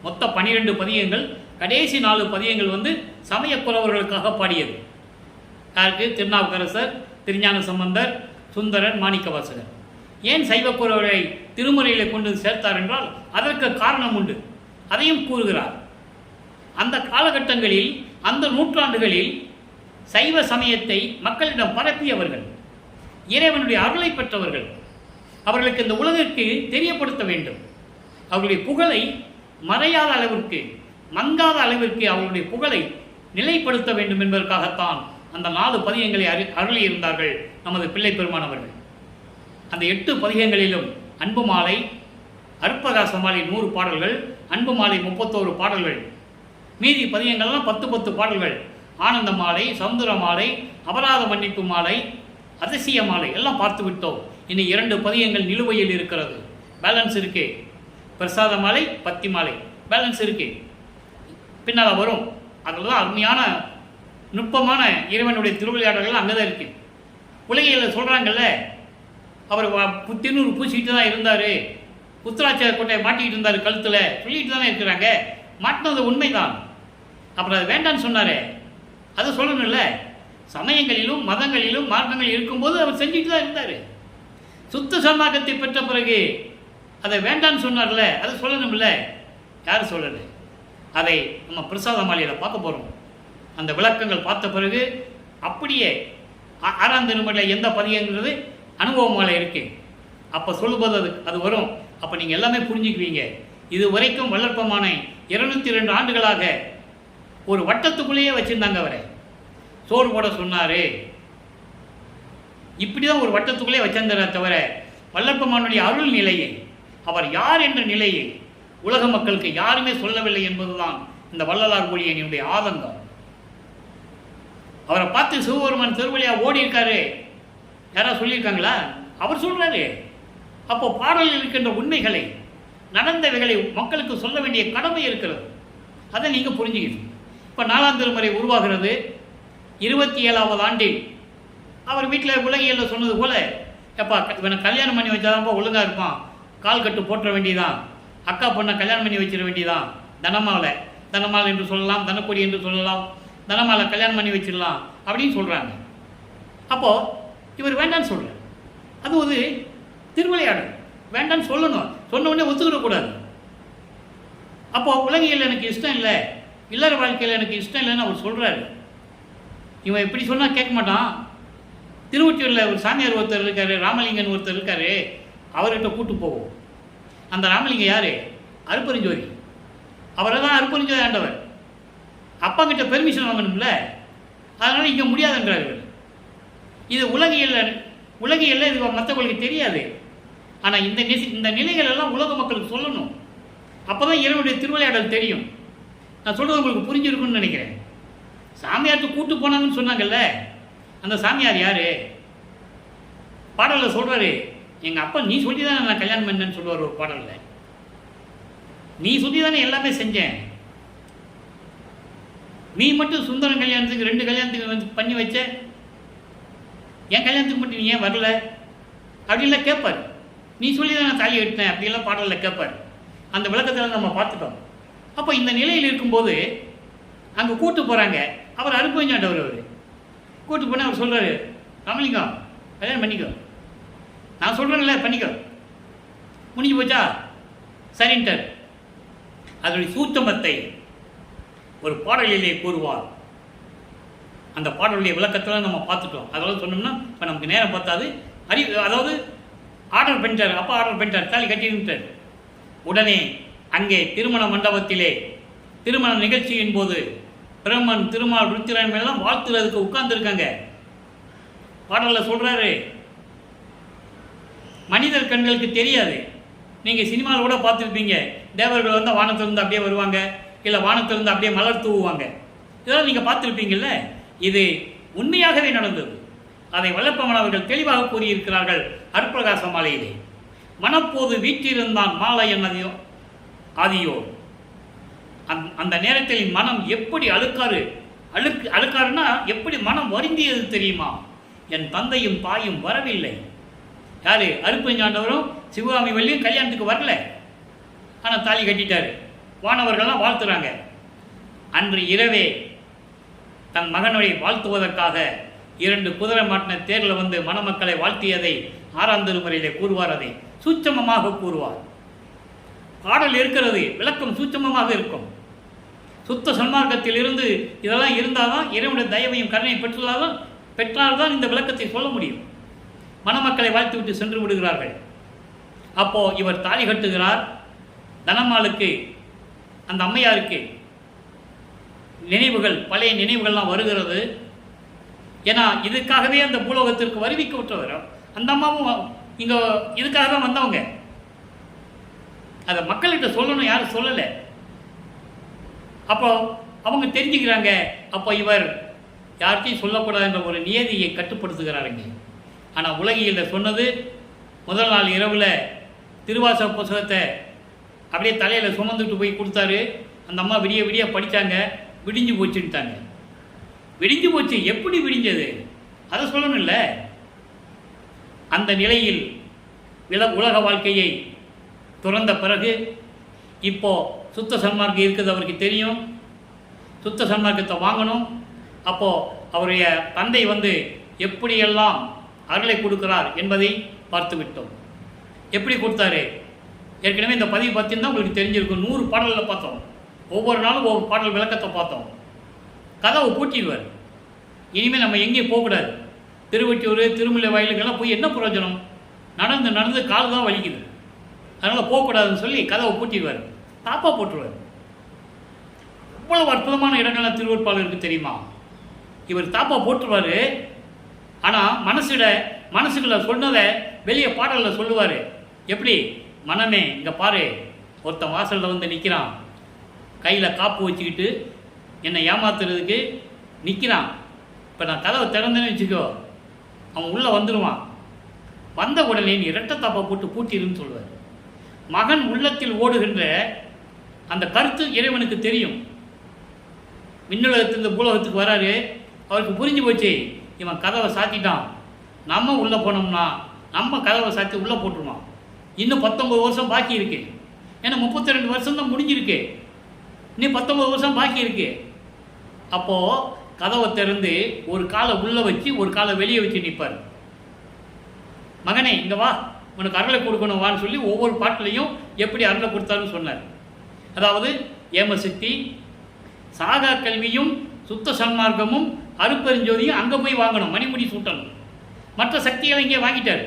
மொத்த 12 பதிகங்கள். கடைசி 4 பதிகங்கள் சமயக்குறவர்களுக்காக பாடியது. யாருக்கு? திருநாவுக்கரசர், திருஞான சம்பந்தர், சுந்தரர், மாணிக்கவாசகர். ஏன் சைவக்குறவரை திருமுறையில் கொண்டு சேர்த்தார் என்றால் அதற்கு காரணம் உண்டு. அதையும் கூறுகிறார். அந்த காலகட்டங்களில், அந்த நூற்றாண்டுகளில் சைவ சமயத்தை மக்களிடம் பரப்பியவர்கள், இறைவனுடைய அருளை பெற்றவர்கள். அவர்களுக்கு இந்த உலகிற்கு தெரியப்படுத்த வேண்டும். அவர்களுடைய புகழை மறையாத அளவிற்கு, மங்காத அளவிற்கு அவர்களுடைய புகழை நிலைப்படுத்த வேண்டும் என்பதற்காகத்தான் அந்த 4 பதிகங்களை அருளியிருந்தார்கள் நமது பிள்ளை பெருமானவர்கள். அந்த 8 பதிகங்களிலும் அன்பு மாலை, அற்பகாச மாலை 100 பாடல்கள், அன்பு மாலை 31 பாடல்கள், மீதி பதியங்கள்லாம் 10 பாடல்கள். ஆனந்த மாலை, சமுதிர மாலை, அபராத மன்னிப்பு மாலை, அதிசய மாலை எல்லாம் பார்த்து விட்டோம். இனி 2 பதியங்கள் நிலுவையில் இருக்கிறது, பேலன்ஸ் இருக்கு. பிரசாத மாலை, பத்தி மாலை பேலன்ஸ் இருக்கு, பின்னால் வரும். அதெல்லாம் அருமையான நுட்பமான இறைவனுடைய திருவிளையாடல்கள் அங்கே தான் இருக்கு. உலகில் சொல்கிறாங்கல்ல, அவர் திருநூறு பூசிக்கிட்டு தான் இருந்தார், புத்திராட்ச கொட்டையை மாட்டிக்கிட்டு இருந்தார் கழுத்தில், சொல்லிட்டு தானே இருக்கிறாங்க. மாட்டினது உண்மைதான். அப்புறம் அது வேண்டான்னு சொன்னார், அதை சொல்லணும்ல. சமயங்களிலும் மதங்களிலும் மார்க்கங்கள் இருக்கும்போது அவர் செஞ்சுட்டு தான் இருந்தார். சுத்த சன்மார்க்கத்தை பெற்ற பிறகு அதை வேண்டான்னு சொன்னார்ல, அதை சொல்லணும்ல. யார் சொல்லலை? அதை நம்ம பிரசாத மாலையில் பார்க்க போகிறோம். அந்த விளக்கங்கள் பார்த்த பிறகு அப்படியே 6ஆம் திருமுறையில் எந்த பதியங்கிறது அனுபவமாலை இருக்குது. அப்போ சொல்லும்போது அது வரும். அப்போ நீங்கள் எல்லாமே புரிஞ்சுக்குவீங்க. இது வரைக்கும் வளர்ப்பமான 202 ஆண்டுகளாக ஒரு வட்டத்துக்குள்ளேயே வச்சுருந்தாங்க. அவரை சோறு போட சொன்னார், இப்படி தான் ஒரு வட்டத்துக்குள்ளே வச்சிருந்தாரே தவிர வல்லற்பமானுடைய அருள் நிலையை, அவர் யார் என்ற நிலையை உலக மக்களுக்கு யாருமே சொல்லவில்லை என்பதுதான் இந்த வள்ளலார் மொழியினுடைய ஆதங்கம். அவரை பார்த்து சிவபெருமான் திருவழியாக ஓடி இருக்காரு, யாராவது சொல்லியிருக்காங்களா? அவர் சொல்கிறாரு. அப்போ பாடலில் இருக்கின்ற உண்மைகளை, நடந்தவைகளை மக்களுக்கு சொல்ல வேண்டிய கடமை இருக்கிறது. அதை நீங்கள் புரிஞ்சுக்கணும். இப்போ 4ஆம் திருமுறை உருவாகிறது. 27வது ஆண்டில் அவர் வீட்டில் உலகியலில் சொன்னது போல், எப்பா இவனை கல்யாணம் பண்ணி வச்சாதான்ப்பா ஒழுங்காக இருப்பான், கால் கட்டு போட்டுற வேண்டியதான், அக்கா பொண்ணை கல்யாணம் பண்ணி வச்சிட வேண்டியதான். தனமாலை என்று சொல்லலாம், தனக்கொடி என்று சொல்லலாம், தனமாலை கல்யாணம் பண்ணி வச்சிடலாம் அப்படின்னு சொல்கிறாங்க. அப்போது இவர் வேண்டான்னு சொல்கிறார். அது ஒரு திருவிளையாடல். வேண்டான்னு சொல்லணும், சொன்ன உடனே ஒத்துக்கிடக்கூடாது. அப்போது உலகியல் எனக்கு இஷ்டம் இல்லை, இல்லற வாழ்க்கையில் எனக்கு இஷ்டம் இல்லைன்னு அவர் சொல்கிறாரு. இவன் எப்படி சொன்னால் கேட்க மாட்டான். திருவொற்றியூரில் ஒரு சாமியார் ஒருத்தர் இருக்கார், ராமலிங்கன் ஒருத்தர் இருக்கார், அவர்கிட்ட கூட்டு போவோம். அந்த ராமலிங்கம் யார்? அருப்பெருஞ்சோதி. அவரை தான் அருப்பெருஞ்சோதி ஆண்டவர். அப்பா கிட்ட பெர்மிஷன் வாங்கணும்ல, அதனால் இங்கே முடியாதுன்றார் இவர். இது உலகியல்ல இது மற்றவர்களுக்கு தெரியாது. ஆனால் இந்த நிலைகள் எல்லாம் உலக மக்களுக்கு சொல்லணும். அப்போ தான் இறைவனுடைய திருவிளையாடல் தெரியும். நான் சொல்கிறது உங்களுக்கு புரிஞ்சிருக்குன்னு நினைக்கிறேன். சாமியார்ட்டு கூட்டு போனாங்கன்னு சொன்னாங்கல்ல, அந்த சாமியார் யார்? பாடலில் சொல்கிறாரு, எங்கள் அப்பா நீ சொல்லி தானே நான் கல்யாணம் பண்ணேன்னு சொல்லுவார் ஒரு பாடலில். நீ சொல்லி தானே எல்லாமே செஞ்சேன், நீ மட்டும் சுந்தரம் கல்யாணத்துக்கு 2 கல்யாணத்துக்கு வந்து பண்ணி வச்ச, என் கல்யாணத்துக்கு மட்டும் நீ ஏன் வரல அப்படின்லாம் கேட்பார். நீ சொல்லி தான் நான் தாலி கட்டினேன் அப்படின்லாம் பாடலில் கேட்பார். அந்த விளக்கத்தில் நம்ம பார்த்துட்டோம். அப்போ இந்த நிலையில் இருக்கும்போது அங்கே கூட்டு போகிறாங்க. அவர் அருப்பெருஞ்சாண்டவர். அவர் கூட்டு போனால் அவர் சொல்கிறாரு, ராமலிங்கம் கல்யாணம் பண்ணிக்கோ, நான் சொல்கிறேன்ல பண்ணிக்கோ, முடிஞ்சு போச்சா சரின்ட்டார். அதனுடைய சூட்சமத்தை ஒரு பாடலிலே கூறுவார். அந்த பாடலுடைய விளக்கத்தில் நம்ம பார்த்துட்டோம். அதெல்லாம் சொன்னோம்னா இப்போ நமக்கு நேரம் பார்த்தாது. அதாவது ஆர்டர் பண்ணிட்டார், அப்பா ஆர்டர் பண்ணிட்டார், தாலி கட்டிட்டார். உடனே அங்கே திருமண மண்டபத்திலே திருமண நிகழ்ச்சியின் போது பிரம்மன், திருமால், ருத்திரன் எல்லாம் வாழ்த்துறதுக்கு உட்கார்ந்துருக்காங்க. பாடலில் சொல்கிறாரு, மனிதர் கண்களுக்கு தெரியாது. நீங்கள் சினிமாவில் கூட பார்த்துருப்பீங்க, தேவர்கள் வந்து வானத்திலிருந்து அப்படியே வருவாங்க, இல்லை வானத்திலிருந்து அப்படியே மலர் தூவுவாங்க. இதெல்லாம் நீங்கள் பார்த்துருப்பீங்கள்ல. இது உண்மையாகவே நடந்தது. அதை வல்லற்பமன் அவர்கள் தெளிவாக கூறியிருக்கிறார்கள் அருட்பிரகாச மாலையிலே. மனப்போது வீற்றிருந்தான் மாலை என்னதையோ ஆதியோ. அந்த நேரத்தில் மனம் எப்படி அழுக்காருன்னா எப்படி மனம் வருந்தியது தெரியுமா? என் தந்தையும் தாயும் வரவில்லை. யாரு? அருப்பெருஞ்சாண்டவரும் சிவகாமி வள்ளியும் கல்யாணத்துக்கு வரல, ஆனால் தாலி கட்டிட்டாரு. வானவர்கள்லாம் வாழ்த்துறாங்க. அன்று இரவே தன் மகனை வாழ்த்துவதற்காக 2 குதிரை மாட்டின தேரில் வந்து மணமக்களை வாழ்த்தியதை 6ஆம் திருமுறையிலே கூறுவார். அதை சூட்சமமாக கூறுவார். பாடல் இருக்கிறது, விளக்கம் சூட்சமமாக இருக்கும். சுத்த சன்மார்க்கத்தில் இருந்து இதெல்லாம் இருந்தால் தான் இறைவனுடைய தயவையும் கருணையை பெற்றால்தான் இந்த விளக்கத்தை சொல்ல முடியும். மணமக்களை வாழ்த்துவிட்டு சென்று விடுகிறார்கள். அப்போது இவர் தாலி கட்டுகிறார். தனமாளுக்கு, அந்த அம்மையாருக்கு நினைவுகள், பழைய நினைவுகள்லாம் வருகிறது. ஏன்னா இதுக்காகவே அந்த பூலோகத்திற்கு வருவிக்க விட்டவர். அந்த அம்மாவும் இங்கே இதுக்காக தான் வந்தவங்க. அதை மக்கள்கிட்ட சொல்லணும், யாரும் சொல்லலை. அப்போ அவங்க தெரிஞ்சுக்கிறாங்க. அப்போ இவர் யார்கிட்டையும் சொல்லக்கூடாதுன்ற ஒரு நியதியை கட்டுப்படுத்துகிறாருங்க. ஆனால் உலகியலில் சொன்னது முதல் நாள் இரவில் திருவாசக புத்தகத்தை அப்படியே தலையில் சுமந்துட்டு போய் கொடுத்தாரு. அந்த அம்மா விடிய விடிய படித்தாங்க, விடிஞ்சு போச்சுட்டாங்க. விடிஞ்சு போச்சு, எப்படி விடிஞ்சது அதை சொல்லணும்ல. அந்த நிலையில் உலக வாழ்க்கையை துறந்த பிறகு இப்போ சுத்த சன்மார்க்கம் இருக்குது, அவருக்கு தெரியும். சுத்த சன்மார்க்கத்தை வாங்கணும். அப்போது அவருடைய தந்தை எப்படியெல்லாம் அருளை கொடுக்கிறார் என்பதை பார்த்து விட்டோம். எப்படி கொடுத்தாரு ஏற்கனவே இந்த பதிவு பார்த்தீங்கன்னா உங்களுக்கு தெரிஞ்சிருக்கும். 100 பாடல்களை பார்த்தோம். ஒவ்வொரு நாளும் ஒவ்வொரு பாடல் விளக்கத்தை பார்த்தோம். கதவை பூட்டிடுவார். இனிமேல் நம்ம எங்கேயும் போகக்கூடாது. திருவொற்றியூர், திருமலை வயலுக்கெல்லாம் போய் என்ன பிரயோஜனம்? நடந்து நடந்து கால் தான் வலிக்குது, அதனால் போகக்கூடாதுன்னு சொல்லி கதவை பூட்டிடுவார், தாப்பா போட்டுருவார். இவ்வளவு அற்புதமான இடங்கள்லாம் திருவொற்பால் இருக்குது தெரியுமா? இவர் தாப்பா போட்டுருவார். ஆனால் மனசுக்குள்ள சொன்னதை வெளியே பாடலில் சொல்லுவார். எப்படி? மனமே இங்கே பாரு, ஒருத்தன் வாசலில் நிற்கிறான், கையில் காப்பு வச்சுக்கிட்டு என்னை ஏமாத்துறதுக்கு நிற்கிறான். இப்போ நான் கதவை திறந்தேன்னு வச்சுக்கோ, அவன் உள்ளே வந்துடுவான். வந்த உடனே நீ இரட்டை தாப்பா போட்டு பூட்டிருன்னு சொல்லுவார். மகன் உள்ளத்தில் ஓடுகின்ற அந்த கருத்து இறைவனுக்கு தெரியும். விண்ணுலகத்திலிருந்து பூலகத்துக்கு வராரு, அவருக்கு புரிஞ்சு போச்சு இவன் கதவை சாத்திட்டான், நம்ம உள்ளே போனோம்னா நம்ம கதவை சாத்தி உள்ளே போட்டுருவான். இன்னும் 19 வருஷம் பாக்கி இருக்கு. ஏன்னா 32 வருஷம் தான் முடிஞ்சிருக்கு, இன்னும் 19 வருஷம் பாக்கி இருக்கு. அப்போது கதவை திறந்து ஒரு காலை உள்ளே வச்சு ஒரு காலை வெளியே வச்சு நிற்பார். மகனே இங்கே வா, உனக்கு அருளை கொடுக்கணும் வான்னு சொல்லி ஒவ்வொரு பாட்டிலையும் எப்படி அருளை கொடுத்தாருன்னு சொன்னார். அதாவது ஏமசக்தி, சாகா கல்வியும் சுத்த சன்மார்க்கமும் அருப்பெருஞ்சோதியும் அங்கே போய் வாங்கணும், மணிமுடி சூட்டணும். மற்ற சக்திகளை இங்கே வாங்கிட்டார்.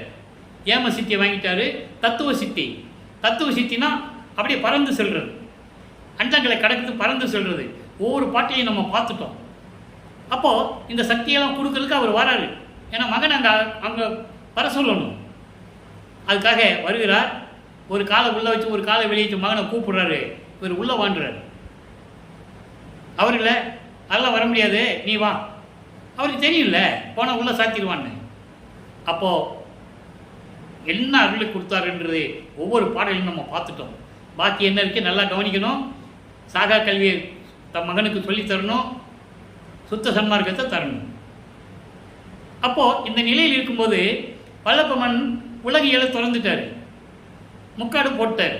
ஏம சித்தியை வாங்கிட்டாரு. தத்துவ சித்தினா அப்படியே பறந்து செல்றது, அண்டங்களை கடக்குது, பறந்து செல்றது. ஒவ்வொரு பாட்டையும் நம்ம பார்த்துட்டோம். அப்போது இந்த சக்தியெல்லாம் கொடுக்கறதுக்கு அவர் வராரு. ஏன்னா மகன் அங்கே வர சொல்லணும். அதுக்காக வருகிறார். ஒரு காலை உள்ளே வச்சு ஒரு காலை வெளியே வச்சு மகனை கூப்பிடுறாரு. இவர் உள்ளே வாண்டுறாரு. அவர்களை அதெல்லாம் வர முடியாது, நீ வா. அவருக்கு தெரியும்ல, போனால் உள்ளே சாத்திடுவான்னு. அப்போது என்ன அருளை கொடுத்தாருன்றது ஒவ்வொரு பாடலையும் நம்ம பார்த்துட்டோம். பாக்கி என்ன இருக்குது நல்லா கவனிக்கணும். சாகா கல்வியை தன் மகனுக்கு சொல்லித்தரணும், சுத்த சன்மார்க்கத்தை தரணும். அப்போது இந்த நிலையில் இருக்கும்போது வல்லப்பமன் உலகியலை திறந்துட்டார், முக்காடு போட்டார்,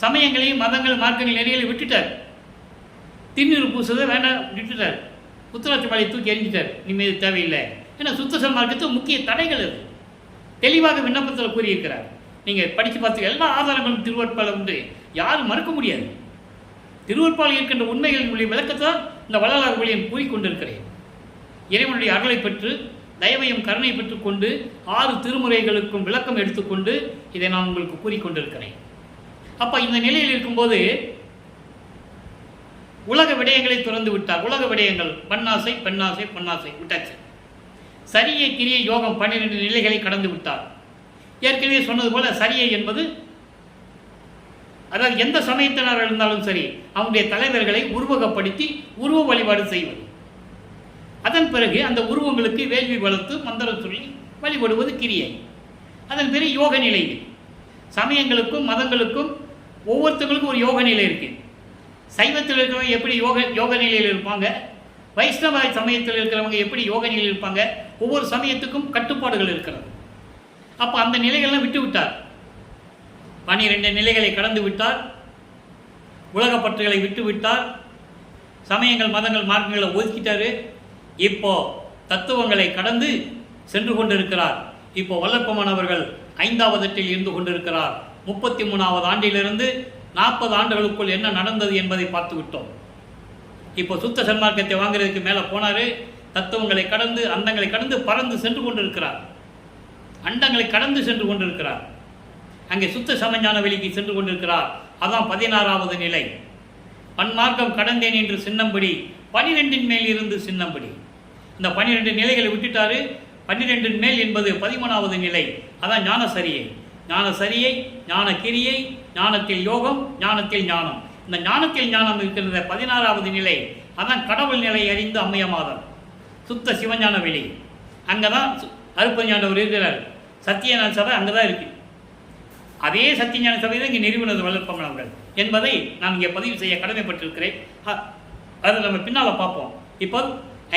சமயங்களையும் மதங்கள் மார்க்கங்கள் நெறிகளை விட்டுட்டார், திண்ணூறு பூசுவதை வேண்டாம் விட்டுட்டார், புத்தராட்சி மலையை தூக்கி எறிஞ்சிட்டார். இனிமேல் தேவையில்லை. ஏன்னா சுத்த சன்மார்க்கத்துக்கு முக்கிய தடைகள் அது தெளிவாக விண்ணப்பத்தில் கூறியிருக்கிறார். நீங்கள் படித்து பார்த்து எல்லா ஆதாரங்களும் திருவொற்பால் உண்டு, யாரும் மறுக்க முடியாது. திருவொற்பால் இருக்கின்ற உண்மைகளின் விளக்கத்தை இந்த வள்ளலார் வழியை கூறிக்கொண்டிருக்கிறேன். இறைவனுடைய அருளை பெற்று தயவையும் கருணை பெற்றுக்கொண்டு 6 திருமுறைகளுக்கும் விளக்கம் எடுத்துக்கொண்டு இதை நான் உங்களுக்கு கூறிக்கொண்டிருக்கிறேன். அப்போ இந்த நிலையில் இருக்கும்போது உலக விடயங்களை துறந்து விட்டார். உலக விடயங்கள் பன்னாசை பெண்ணாசை பொன்னாசை விட்டாச்சு. சரியை கிரியை யோகம் 12 நிலைகளை கடந்து விட்டார். ஏற்கனவே சொன்னது போல சரியை என்பது அதாவது எந்த சமயத்தினர் இருந்தாலும் சரி அவங்களுடைய தலைவர்களை உருவகப்படுத்தி உருவ வழிபாடு செய்வது. அதன் பிறகு அந்த உருவங்களுக்கு வேள்வி வளர்த்து மந்திரம் சொல்லி வழிபடுவது கிரியை. அதன் பிறகு யோக நிலை. சமயங்களுக்கும் மதங்களுக்கும் ஒவ்வொருத்தங்களுக்கும் ஒரு யோக நிலை இருக்கு. சைவத்தில் இருக்கிறவங்க எப்படி யோக நிலையில் இருப்பாங்க, வைஷ்ணவ சமயத்தில் இருக்கிறவங்க எப்படி யோக நிலையில் இருப்பாங்க, ஒவ்வொரு சமயத்துக்கும் கட்டுப்பாடுகள் இருக்கிறது. அப்போ அந்த நிலைகள்லாம் விட்டு விட்டார். 12 நிலைகளை கடந்து விட்டார். உலகப்பற்றுகளை விட்டு விட்டார். சமயங்கள் மதங்கள் மார்க்கங்களை ஒதுக்கிட்டாரு. இப்போ தத்துவங்களை கடந்து சென்று கொண்டிருக்கிறார். இப்போ வல்லப்பமன் அவர்கள் 5வது எட்டில் இருந்து கொண்டிருக்கிறார். 33வது ஆண்டிலிருந்து 40 ஆண்டுகளுக்குள் என்ன நடந்தது என்பதை பார்த்து விட்டோம். இப்போ சுத்த சன்மார்க்கத்தை வாங்குறதுக்கு மேலே போனார். தத்துவங்களை கடந்து அண்டங்களை கடந்து பறந்து சென்று கொண்டிருக்கிறார். அண்டங்களை கடந்து சென்று கொண்டிருக்கிறார். அங்கே சுத்த சமஞான வெளிக்கு சென்று கொண்டிருக்கிறார். அதான் 16வது நிலை. பன்மார்க்கம் கடந்தேன் என்று சின்னம்படி 12 மேல் இருந்து சின்னம்படி. இந்த 12 நிலைகளை விட்டுட்டாரு. 12 மேல் என்பது 13வது நிலை. அதான் ஞானசரியை. ஞான சரியை, ஞான கிரியை, ஞானத்தில் யோகம், ஞானத்தில் ஞானம். இந்த ஞானத்தில் ஞானம் இருக்கிறத 16வது நிலை, அதான் கடவுள் நிலை அறிந்து அம்மைய மாதம், சுத்த சிவஞான வெளி. அங்கே தான் அருப்பஞ்சாண்டவர் இருக்கிறார். சத்தியஞான சபை அங்கே தான் இருக்குது. அதே சத்தியஞான சபை தான் இங்கே நிறுவனது வளர்ப்பவர்கள் என்பதை நான் இங்கே பதிவு செய்ய கடமைப்பட்டிருக்கிறேன். அதை நம்ம பின்னால் பார்ப்போம். இப்போ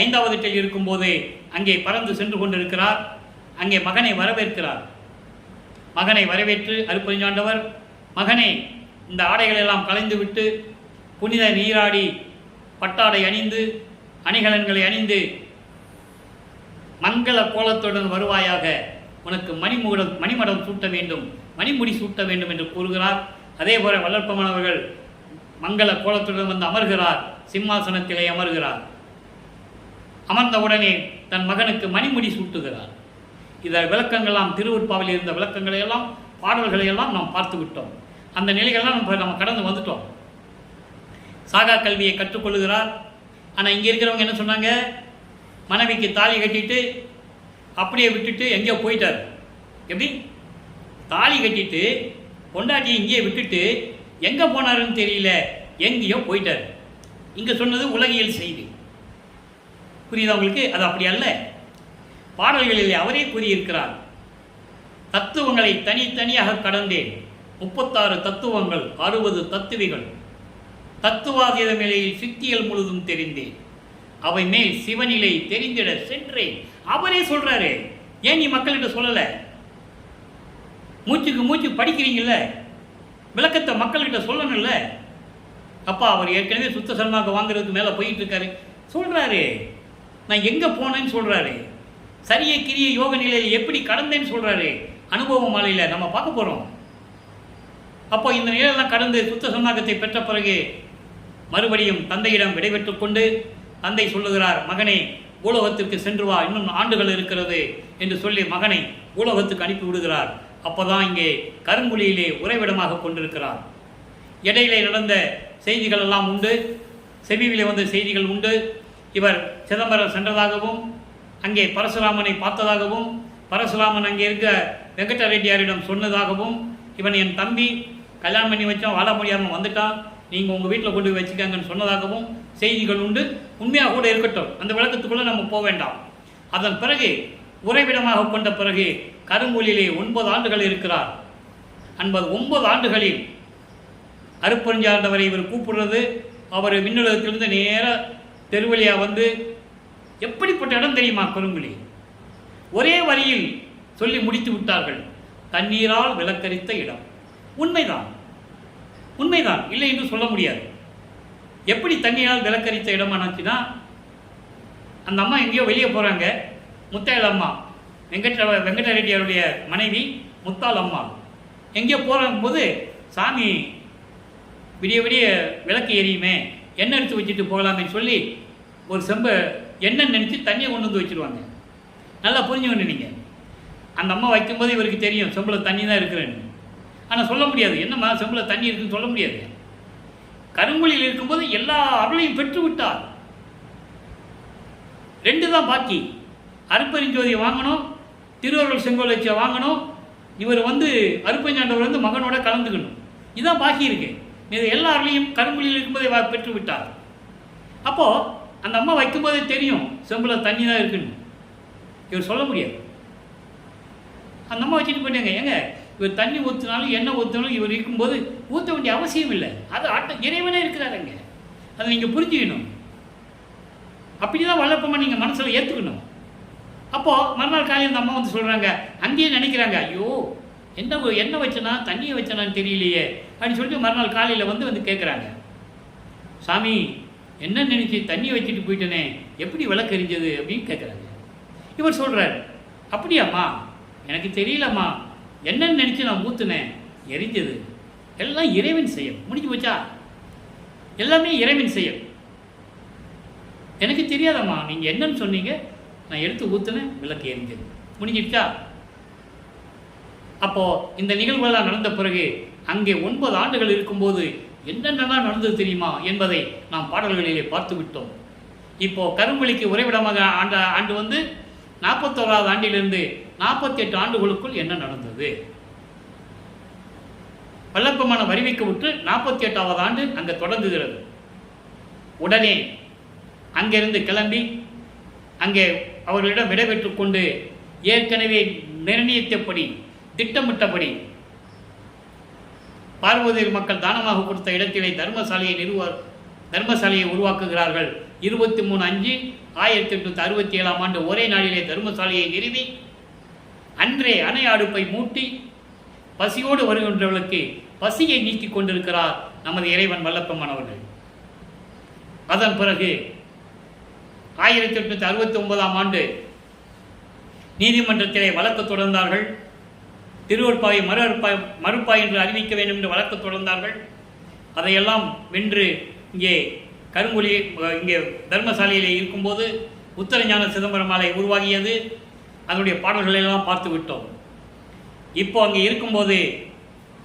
5வது வீட்டில் இருக்கும்போது அங்கே பறந்து சென்று கொண்டிருக்கிறார். அங்கே மகனை வரவேற்கிறார். மகனை வரவேற்று அருப்பஞ்சாண்டவர், மகனை இந்த ஆடைகள் எல்லாம் கலைந்து விட்டு புனித நீராடி பட்டாடை அணிந்து அணிகலன்களை அணிந்து மங்கள கோலத்துடன் வருவாயாக, உனக்கு மணிமடம் சூட்ட வேண்டும், மணிமுடி சூட்ட வேண்டும் என்று கூறுகிறார். அதே போல வளர்ப்பமானவர்கள் மங்கள கோலத்துடன் வந்து அமர்கிறார். சிம்மாசனத்திலே அமர்கிறார். அமர்ந்தவுடனே தன் மகனுக்கு மணிமுடி சூட்டுகிறார். இதை விளக்கங்கள்லாம் திருவுற்பாவில் இருந்த விளக்கங்களை எல்லாம் பாடல்களை எல்லாம் நாம் பார்த்து விட்டோம். அந்த நிலைகள்லாம் நம்ம கடந்து வந்துட்டோம். சாகா கல்வியை கற்றுக்கொள்ளுகிறார். ஆனால் இங்கே இருக்கிறவங்க என்ன சொன்னாங்க, மனைவிக்கு தாலி கட்டிட்டு அப்படியே விட்டுட்டு எங்கேயோ போயிட்டார். எப்படி தாலி கட்டிட்டு பொண்டாட்டியை இங்கேயே விட்டுட்டு எங்கே போனாருன்னு தெரியல, எங்கேயோ போயிட்டார். இங்கே சொன்னது உலகியல் செய்தி. புரியுதா உங்களுக்கு? அது அப்படி அல்ல. பாடல்களில் அவரே கூறியிருக்கிறார், தத்துவங்களை தனித்தனியாக கடந்தேன், 36 தத்துவங்கள், 60 தத்துவிகள், தத்துவாதீத நிலையில் சித்திகள் முழுதும் தெரிந்தேன், அவை மேல் சிவநிலை தெரிந்திட சென்றேன். அவரே சொல்றாரு. ஏன் நீ மக்கள்கிட்ட சொல்லல? மூச்சுக்கு மூச்சு படிக்கிறீங்கல்ல, விளக்கத்தை மக்கள்கிட்ட சொல்லணும்ல. அப்பா அவர் ஏற்கனவே சுத்த சன்மார்க்கம் வாங்குறதுக்கு மேலே போயிட்டு இருக்காரு. சொல்றாரு, நான் எங்கே போனேன்னு சொல்றாரு. சரியை கிரிய யோக நிலையில் எப்படி கடந்தேன்னு சொல்றாரு. அனுபவ மாலையில் நம்ம பார்க்க போகிறோம். அப்போ இந்த நிலையெல்லாம் கடந்து சுத்த சன்மார்க்கத்தை பெற்ற பிறகு மறுபடியும் தந்தையிடம் விடைபெற்றுக் கொண்டு தந்தை சொல்லுகிறார், மகனை பூலோகத்திற்கு சென்று வா, இன்னும் ஆண்டுகள் இருக்கிறது என்று சொல்லி மகனை பூலோகத்துக்கு அனுப்பி விடுகிறார். அப்போதான் இங்கே கருங்குழியிலே உறைவிடமாக கொண்டிருக்கிறார். இடையிலே நடந்த செய்திகள் எல்லாம் உண்டு, செவியிலே வந்த செய்திகள் உண்டு. இவர் சிதம்பரம் சென்றதாகவும் அங்கே பரசுராமனை பார்த்ததாகவும் பரசுராமன் அங்கே இருக்க வெங்கட ரெட்டியாரிடம் சொன்னதாகவும் இவன் என் தம்பி கல்யாணம் பண்ணி வச்சான், வாழ முடியாமல் வந்துட்டான், நீங்கள் உங்கள் வீட்டில் கொண்டு போய் வச்சுக்காங்கன்னு சொன்னதாகவும் செய்திகள் உண்டு. உண்மையாக கூட இருக்கட்டும், அந்த விளக்கத்துக்குள்ளே நம்ம போக வேண்டாம். அதன் பிறகு உறைவிடமாக கொண்ட பிறகு கருங்கோலிலே 9 ஆண்டுகள் இருக்கிறார். 9 ஆண்டுகளில் அருப்பஞ்சாண்டவரை இவர் கூப்பிடுறது, அவர் விண்ணுலகத்திலிருந்து நேராக தெருவழியாக வந்து, எப்படிப்பட்ட இடம் தெரியுமா கருங்குழி? ஒரே வரியில் சொல்லி முடித்து விட்டார்கள், தண்ணீரால் விளக்கரித்த இடம். உண்மைதான், உண்மைதான், இல்லை என்று சொல்ல முடியாது. எப்படி தண்ணீரால் விளக்கரித்த இடமானாச்சுன்னா, அந்த அம்மா எங்கேயோ வெளியே போகிறாங்க. முத்தாள் அம்மா, வெங்கட ரெட்டியாருடைய மனைவி முத்தாள் அம்மா எங்கேயோ போகும்போது, சாமி விடிய விடிய விளக்கு எரியுமே, எண்ணெய் எடுத்து வச்சுட்டு போகலாமேன்னு சொல்லி ஒரு செம்பை எண்ணெய் நினச்சி தண்ணியை கொண்டு வந்து வச்சுருவாங்க. நல்லா புரிஞ்சுக்கணும் நீங்கள். அந்த அம்மா வைக்கும்போது இவருக்கு தெரியும் செம்பில் தண்ணி தான் இருக்கிறேன்னு. ஆனால் சொல்ல முடியாது, என்னம்மா செம்பில் தண்ணி இருக்குன்னு சொல்ல முடியாது. கருங்குழியில் இருக்கும்போது எல்லா அருளையும் பெற்று விட்டார். 2 தான் பாக்கி. அருப்பெருஞ்சோதியை வாங்கணும், திருவருள் செங்கோலட்சியை வாங்கணும், இவர் வந்து அருப்பஞ்சாண்டவர் வந்து மகனோட கலந்துக்கணும். இதுதான் பாக்கி இருக்கு. இது எல்லா அருளையும் கருங்குழியில் இருக்கும்போதே பெற்று விட்டார். அப்போது அந்த அம்மா வைக்கும்போதே தெரியும் செம்பில் தண்ணி தான் இருக்குன்னு. இவர் சொல்ல முடியாது. அந்த அம்மா வச்சுட்டு போயிட்டாங்க. ஏங்க, இவர் தண்ணி ஊற்றினாலும் எண்ணெய் ஊற்றினாலும் இவர் இருக்கும்போது ஊற்ற வேண்டிய அவசியம் இல்லை. அது இறைவனே இருக்கிறாருங்க. அதை நீங்கள் புரிஞ்சுக்கணும். அப்படி தான் வளர்ப்பமா நீங்கள் மனசில் ஏற்றுக்கணும். அப்போது மறுநாள் காலையில் அந்த அம்மா வந்து சொல்கிறாங்க, அங்கேயே நினைக்கிறாங்க, ஐயோ எண்ணெய் வச்சனா தண்ணியை வச்சனான்னு தெரியலையே அப்படின்னு சொல்லிட்டு மறுநாள் காலையில் வந்து கேட்குறாங்க, சாமி என்ன நினச்சி தண்ணியை வச்சுட்டு போயிட்டேனே, எப்படி விளக்கு எரிஞ்சது அப்படின்னு கேட்குறாங்க. இவர் சொல்கிறார், அப்படியாம்மா எனக்கு தெரியலம்மா, என்னன்னு நினச்சி நான் ஊற்றுனேன், எரிஞ்சது. எல்லாம் இறைவன் செயல். முடிஞ்சு போச்சா? எல்லாமே இறைவன் செயல். எனக்கு தெரியாதம்மா, நீங்கள் என்னன்னு சொன்னீங்க, நான் எடுத்து ஊற்றுனேன், விளக்கு எரிஞ்சது. முடிஞ்சிடுச்சா? அப்போது இந்த நிகழ்வுகளாக நடந்த பிறகு அங்கே 9 ஆண்டுகள் இருக்கும்போது என்னென்னலாம் நடந்தது தெரியுமா என்பதை நாம் பாடல்களிலே பார்த்து விட்டோம். இப்போது கருங்குழிக்கு உறைவிடமாக ஆண்டு வந்து 41வது ஆண்டிலிருந்து 48 ஆண்டுகளுக்குள் என்ன நடந்தது? வல்லப்பமான வரிவிக்க விட்டு 48வது ஆண்டு அங்கே தொடங்குகிறது. உடனே அங்கிருந்து கிளம்பி அங்கே அவர்களிடம் விடைபெற்று கொண்டு ஏற்கனவே நிர்ணயித்தபடி திட்டமிட்டபடி பார்வதி மக்கள் தானமாக கொடுத்த இடத்திலே தர்மசாலையை உருவாக்குகிறார்கள். 23/5/1867 ஆண்டு ஒரே நாளிலே தர்மசாலையை நிறுவி அன்றே அணை அடுப்பை மூட்டி பசியோடு வருகின்றவர்களுக்கு பசியை நீக்கி கொண்டிருக்கிறார் நமது இறைவன் வல்லப்பெருமான் அவர்கள். அதன் பிறகு 1869 ஆண்டு நீதிமன்றத்திலே வழக்கு தொடர்ந்தார்கள். திருவற்பாவை மறுப்பாய் என்று அறிவிக்க வேண்டும் என்று வழக்கு தொடர்ந்தார்கள். அதையெல்லாம் வென்று இங்கே கருங்குழி இங்கே தர்மசாலையிலே இருக்கும்போது உத்தரஞான சிதம்பரம் மாலை உருவாகியது. அதனுடைய பாடல்களெல்லாம் பார்த்து விட்டோம். இப்போ அங்கே இருக்கும்போது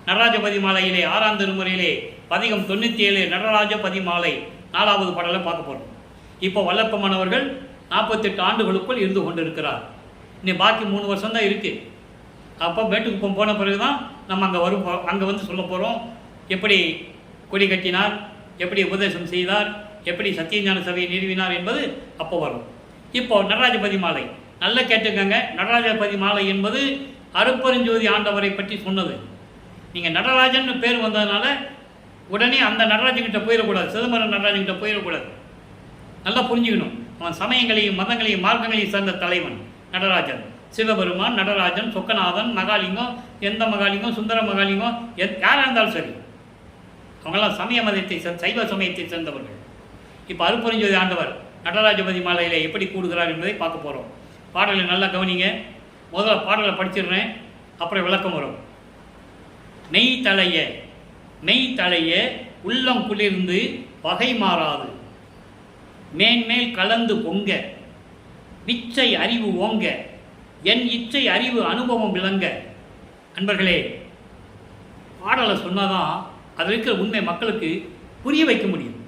நடராஜபதி மாலையிலே 6ஆம் திருமுறையிலே பதிகம் 97 நடராஜபதி மாலை 4வது பாடலை பார்க்க போகிறோம். இப்போ வல்லப்பெருமான் அவர்கள் 48 ஆண்டுகளுக்குள் இருந்து கொண்டிருக்கிறார். இன்னும் பாக்கி 3 வருஷம் தான் இருக்குது. அப்போ மேட்டுக்குப்பம் போன பிறகு தான் நம்ம அங்கே வந்து சொல்ல போகிறோம். எப்படி கொடி கட்டினார், எப்படி உபதேசம் செய்தார், எப்படி சத்தியஞான சபையை நிறுவினார் என்பது அப்போ வரும். இப்போ நடராஜபதி மாலை நல்லா கேட்டுக்கங்க. நடராஜபதி மாலை என்பது அருப்பெருஞ்சோதி ஆண்டவரை பற்றி சொன்னது. நீங்கள் நடராஜன் பேர் வந்ததுனால உடனே அந்த நடராஜன்கிட்ட போயிடக்கூடாது, சிதம்பரம் நடராஜன்கிட்ட போயிடக்கூடாது. நல்லா புரிஞ்சுக்கணும். அவன் சமயங்களையும் மதங்களையும் மார்க்கங்களையும் சேர்ந்த தலைவன் நடராஜன். சிவபெருமான், நடராஜன், சொக்கநாதன், மகாலிங்கம், எந்த மகாலிங்கம், சுந்தர மகாலிங்கம், யாராக இருந்தாலும் சரி, அவங்களாம் சமய மதத்தை சைவ சமயத்தை சேர்ந்தவர்கள். இப்போ அருப்பெருஞ்சோதி ஆண்டவர் நடராஜபதி மாலையில் எப்படி கூடுகிறார் என்பதை பார்க்க போகிறோம். பாடலை நல்லா கவனிங்க. முதல்ல பாடலை படிச்சிடுறேன், அப்புறம் விளக்கம் வரும். மெய் தளைய உள்ளம் குளிர்ந்து வகை மாறாது, மேன்மேல் கலந்து பொங்க, விச்சை அறிவு ஓங்க, என் இச்சை அறிவு அனுபவம் விளங்க. அன்பர்களே, பாடலை சொன்னாதான் அதில் இருக்கிற உண்மை மக்களுக்கு புரிய வைக்க முடியும்.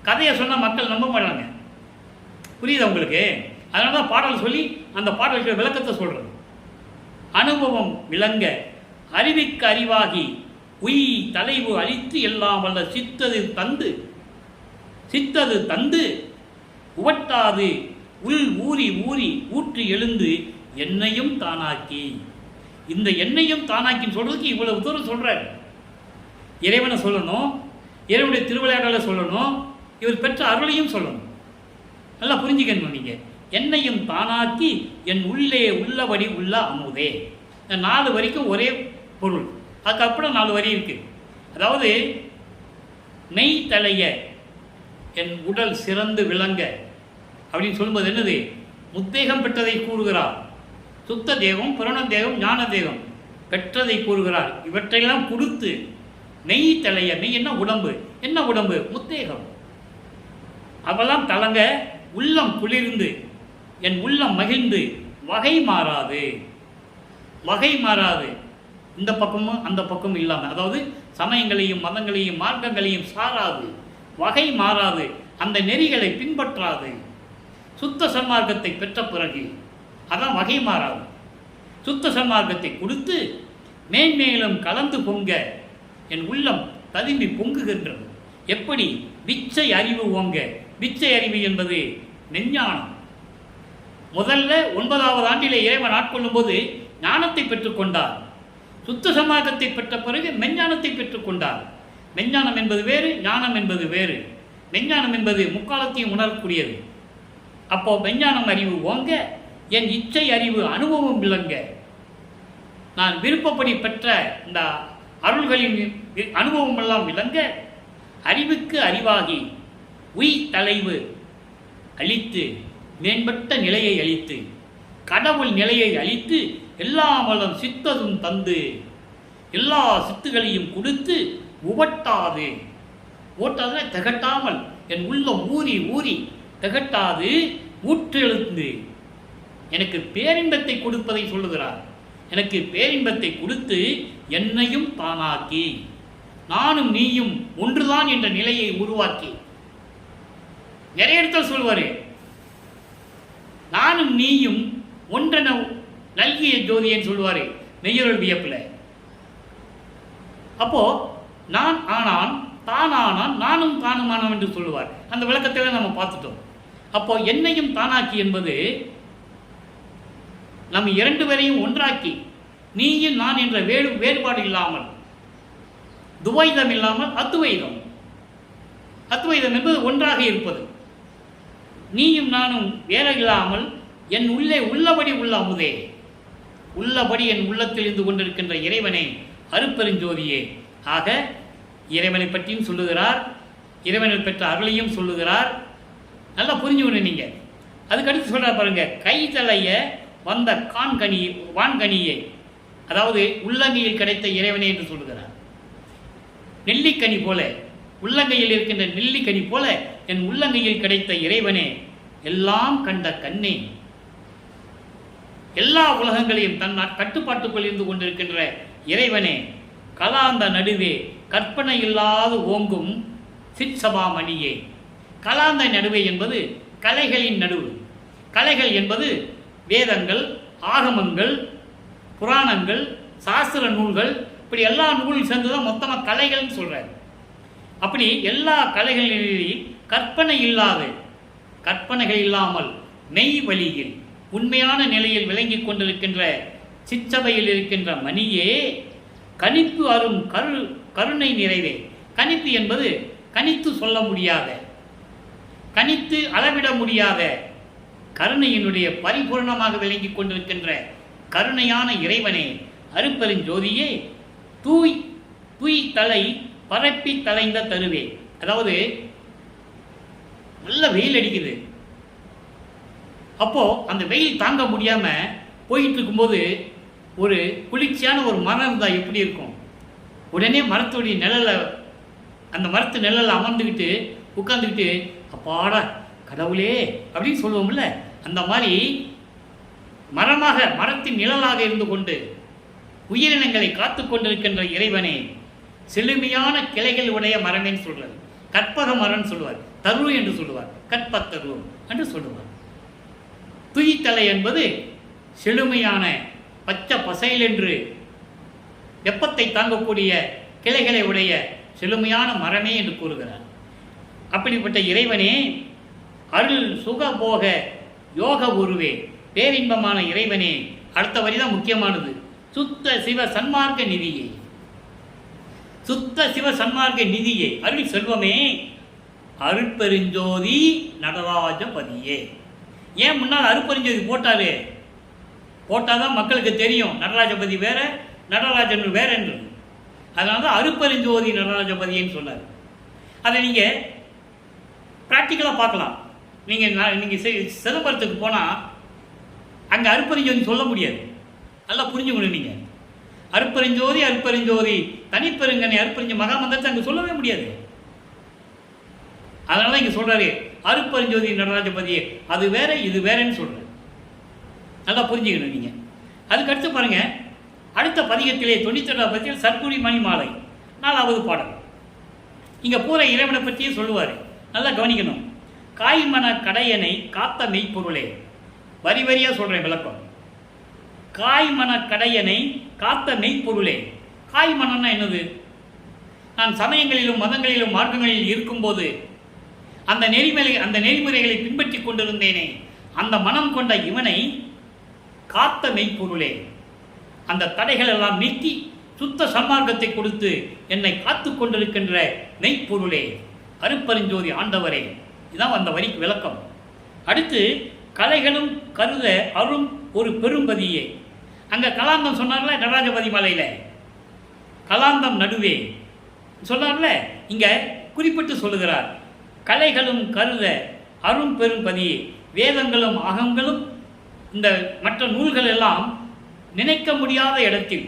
கதையை சொன்னால் மக்கள் நம்ப மாட்டாங்க. புரியுது உங்களுக்கு? அதனால தான் பாடலை சொல்லி அந்த பாடலுக்கு விளக்கத்தை சொல்கிறது. அனுபவம் விளங்க அறிவிக்கு அறிவாகி உய் தலைவு அழித்து எல்லாம் வல்ல சித்தது தந்து உவட்டாது உள் ஊறி ஊற்றி எழுந்து என்னையும் தானாக்கி. இந்த என்னையும் தானாக்கின்னு சொல்றதுக்கு இவ்வளவு தூரம் சொல்றாரு. இறைவனை சொல்லணும், இறைவனுடைய திருவிளையாடலை சொல்லணும், இவர் பெற்ற அருளையும் சொல்லணும். நல்லா புரிஞ்சுக்கணும். நீங்கள் என்னையும் தானாக்கி என் உள்ளே உள்ளபடி உள்ள அமுதே. இந்த 4 வரைக்கும் ஒரே பொருள். அதுக்கப்புறம் 4 வரி இருக்குது. அதாவது மெய் தலைய என் உடல் சிறந்து விளங்க அப்படின்னு சொல்லும்போது என்னது? முத்தேகம் பெற்றதை கூறுகிறார். சுத்த தேகம், புரண தேகம், ஞான தேகம் பெற்றதை கூறுகிறார். இவற்றையெல்லாம் கொடுத்து மெய் தலைய, மெய் என்ன? உடம்பு. என்ன உடம்பு? முத்தேகம். அவெல்லாம் தலங்க உள்ளம் குளிர்ந்து என் உள்ளம் மகிழ்ந்து வகை மாறாது. இந்த பக்கமும் அந்த பக்கமும் இல்லாமல், அதாவது சமயங்களையும் மதங்களையும் மார்க்கங்களையும் சாராது, வகை மாறாது, அந்த நெறிகளை பின்பற்றாது, சுத்த சன்மார்க்கத்தை பெற்ற பிறகு அதான் வகை மாறாது. சுத்த சன்மார்க்கத்தை கொடுத்து மேன்மேலும் கலந்து பொங்க என் உள்ளம் ததும்பி பொங்குகின்றது. எப்படி? விச்சை அறிவு ஓங்க. விச்சை அறிவு என்பது மெஞ்ஞானம். முதல்ல 9வது ஆண்டிலே இறைவன் ஆட்கொள்ளும் போது ஞானத்தை பெற்றுக்கொண்டார். சுத்த சன்மார்க்கத்தை பெற்ற பிறகு மெஞ்ஞானத்தை பெற்றுக்கொண்டார். மெஞ்ஞானம் என்பது வேறு, ஞானம் என்பது வேறு. மெஞ்ஞானம் என்பது முக்காலத்தையும் உணரக்கூடியது. அப்போ மெஞ்ஞானம் அறிவு ஓங்க என் இச்சை அறிவு அனுபவம் விளங்க. நான் விருப்பப்படி பெற்ற இந்த அருள்களின் அனுபவம் எல்லாம் விளங்க அறிவுக்கு அறிவாகி உய் தலைவு அளித்து மேம்பட்ட நிலையை அளித்து கடவுள் நிலையை அளித்து எல்லா வளம் சித்ததும் தந்து எல்லா சித்துகளையும் கொடுத்து உவட்டாது. ஓட்டாது திகட்டாமல் என் உள்ளம் ஊறி திகட்டாது ஊற்றெழுந்து எனக்கு பேரின்பத்தை கொடுப்பதை சொல்லுகிறார். எனக்கு பேரின்பத்தை கொடுத்து என்னையும் தானாக்கி நானும் நீயும் ஒன்றுதான் என்ற நிலையை உருவாக்கி. நிறைய இடத்துல சொல்வாரு, நானும் நீயும் ஒன்றென நல்கிய ஜோதியன்னு சொல்லுவாரு மெய்யருள் வியப்பில். அப்போது நான் ஆனான், தான் ஆனான், நானும் தானுமானான் என்று சொல்லுவார். அந்த விளக்கத்தில் நம்ம பார்த்துட்டோம். அப்போ என்னையும் தானாக்கி என்பது நம்ம இரண்டு பேரையும் ஒன்றாக்கி, நீயும் நான் என்ற வேறுபாடு இல்லாமல், துவைதம் இல்லாமல் அத்வைதம். அத்வைதம் என்பது ஒன்றாக இருப்பது. நீயும் நானும் வேற இல்லாமல் என் உள்ளே உள்ளபடி உள்ள அமுதே, உள்ளபடி என் உள்ளத்தில் இருந்து கொண்டிருக்கின்ற இறைவனை, அருட்பெருஞ்சோதியே. ஆக இறைவனை பற்றியும் சொல்லுகிறார், இறைவனை பெற்ற அருளையும் சொல்லுகிறார். நல்லா புரிஞ்சுக்கணும் நீங்க. அதுக்கடுத்து சொல்ற பாருங்க, கைதலைய வந்த வான்கனியை, அதாவது உள்ளங்கையில் கிடைத்த இறைவனை என்று சொல்லுகிறார். நெல்லிக்கனி போல, உள்ளங்கையில் இருக்கின்ற நெல்லிக்கனி போல என் உள்ளங்கையில் கிடைத்த இறைவனே, எல்லாம் கண்ட கண்ணே, எல்லா உலகங்களையும் தன் கட்டுப்பாட்டுக்குள் இருந்து கொண்டிருக்கின்ற இறைவனே, கலாந்த நடுவே கற்பனை இல்லாது ஓங்கும் சிற்சபாமணியே. கலாந்த நடுவே என்பது கலைகளின் நடுவு. கலைகள் என்பது வேதங்கள், ஆகமங்கள், புராணங்கள், சாஸ்திர நூல்கள், இப்படி எல்லா நூலும் சேர்ந்துதான் மொத்தமாக கலைகள்னு சொல்றாரு. அப்படி எல்லா கலைகளிலும் கற்பனைகள் இல்லாமல் மெய் வழியில் உண்மையான நிலையில் விளங்கி கொண்டிருக்கின்ற சிற்றபையில் இருக்கின்ற மணியே, கணிப்பு அரும் கருணை நிறைவே. கணிப்பு என்பது கணித்து சொல்ல முடியாத, கணித்து அளவிட முடியாத கருணையினுடைய பரிபூர்ணமாக விளங்கி கொண்டிருக்கின்ற கருணையான இறைவனே, அருட்பெருஞ்சோதியே, தூய் தலை பரப்பி தலைந்த தருவே. அதாவது நல்ல வெயில் அடிக்குது. அப்போ அந்த வெயில் தாங்க முடியாம போயிட்டு இருக்கும்போது ஒரு குளிர்ச்சியான ஒரு மரம் இருந்தால் எப்படி இருக்கும்? உடனே மரத்துடைய நிழலை, அந்த மரத்து நிழலை அமர்ந்துக்கிட்டு உட்கார்ந்துக்கிட்டு அப்பாடா கடவுளே அப்படின்னு சொல்லுவோம்ல, அந்த மாதிரி மரத்தின் நிழலாக இருந்து கொண்டு உயிரினங்களை காத்து கொண்டிருக்கின்ற இறைவனே, செழுமையான கிளைகள் உடைய மரமேன்னு சொல்றார். கற்பக மரம்னு சொல்லுவார், தரு என்று சொல்லுவார், கற்பத்தரு என்று சொல்லுவார். துயித்தலை என்பது செழுமையான பச்சை பசையில் என்று வெப்பத்தை தாங்கக்கூடிய கிளைகளை உடைய செழுமையான மரமே என்று கூறுகிறார். அப்படிப்பட்ட இறைவனே, அருள் சுகபோக யோக உருவே, பேரின்பமான இறைவனே. அடுத்த வரிதான் முக்கியமானது. சுத்த சிவ சன்மார்க்க நிதியே, சுத்த சிவ சன்மார்க்க நிதியே, அருள் செல்வமே, அருட்பெருஞ்சோதி நடராஜபதியே. ஏன் முன்னால் அருட்பெருஞ்சோதி போட்டாதான் மக்களுக்கு தெரியும் நடராஜபதி வேற, நடராஜன் வேற என்று. அதனால தான் அருட்பெருஞ்சோதி நடராஜபதின்னு சொன்னார். அதை நீங்கள் ப்ராக்டிக்கலாக பார்க்கலாம். நீங்கள் சிதம்பரத்துக்கு போனால் அங்கே அருட்பெருஞ்சோதி சொல்ல முடியாது. நல்லா புரிஞ்சுக்கணும். நீங்கள் அருட்பெருஞ்சோதி தனிப்பெருங்கனை அருட்பெருஞ்ச மகாமந்திரத்தை அங்கே சொல்லவே முடியாது. அதனால தான் இங்கே சொல்கிறாரு அருட்பெருஞ்சோதி நடராஜபதியே, அது வேற இது வேறன்னு சொல்கிறார். நல்லா புரிஞ்சுக்கணும் நீங்கள். அதுக்கடுத்து பாருங்கள், அடுத்த பதிகத்திலே 97வது பதிகத்தில் சர்க்குடி மணி மாலை 4வது பாடல். இங்கே பூரா இறைவனை பற்றியே சொல்லுவார். நல்லா கவனிக்கணும். காய்மன கடையனை காத்த மெய்ப்பொருளே, வரி வரியாக சொல்கிறேன் விளக்கம். காய்மன கடையனை காத்த மெய்ப்பொருளே. காய்மனம்னா என்னது? நான் சமயங்களிலும் மதங்களிலும் மார்க்கங்களில் இருக்கும்போது அந்த நெறிமுறைகளை பின்பற்றி கொண்டிருந்தேனே, அந்த மனம் கொண்ட இவனை காத்த மெய்ப்பொருளே, அந்த தடைகள் எல்லாம் நீக்கி சுத்த சன்மார்க்கத்தை கொடுத்து என்னை காத்து கொண்டிருக்கின்ற மெய்ப்பொருளே, அருட்பெருஞ்சோதி ஆண்டவரே. இதுதான் அந்த வரிக்கு விளக்கம். அடுத்து கலைகளும் கருத அரும் ஒரு பெரும்பதியே. அங்கே கலாந்தம் சொன்னார்ல நடராஜபதி மலையில், கலாந்தம் நடுவே சொன்னார்ல, இங்கே குறிப்பிட்டு சொல்லுகிறார். கலைகளும் கருத அரும் பெரும்பதியே. வேதங்களும் அகங்களும் இந்த மற்ற நூல்கள் எல்லாம் நினைக்க முடியாத இடத்தில்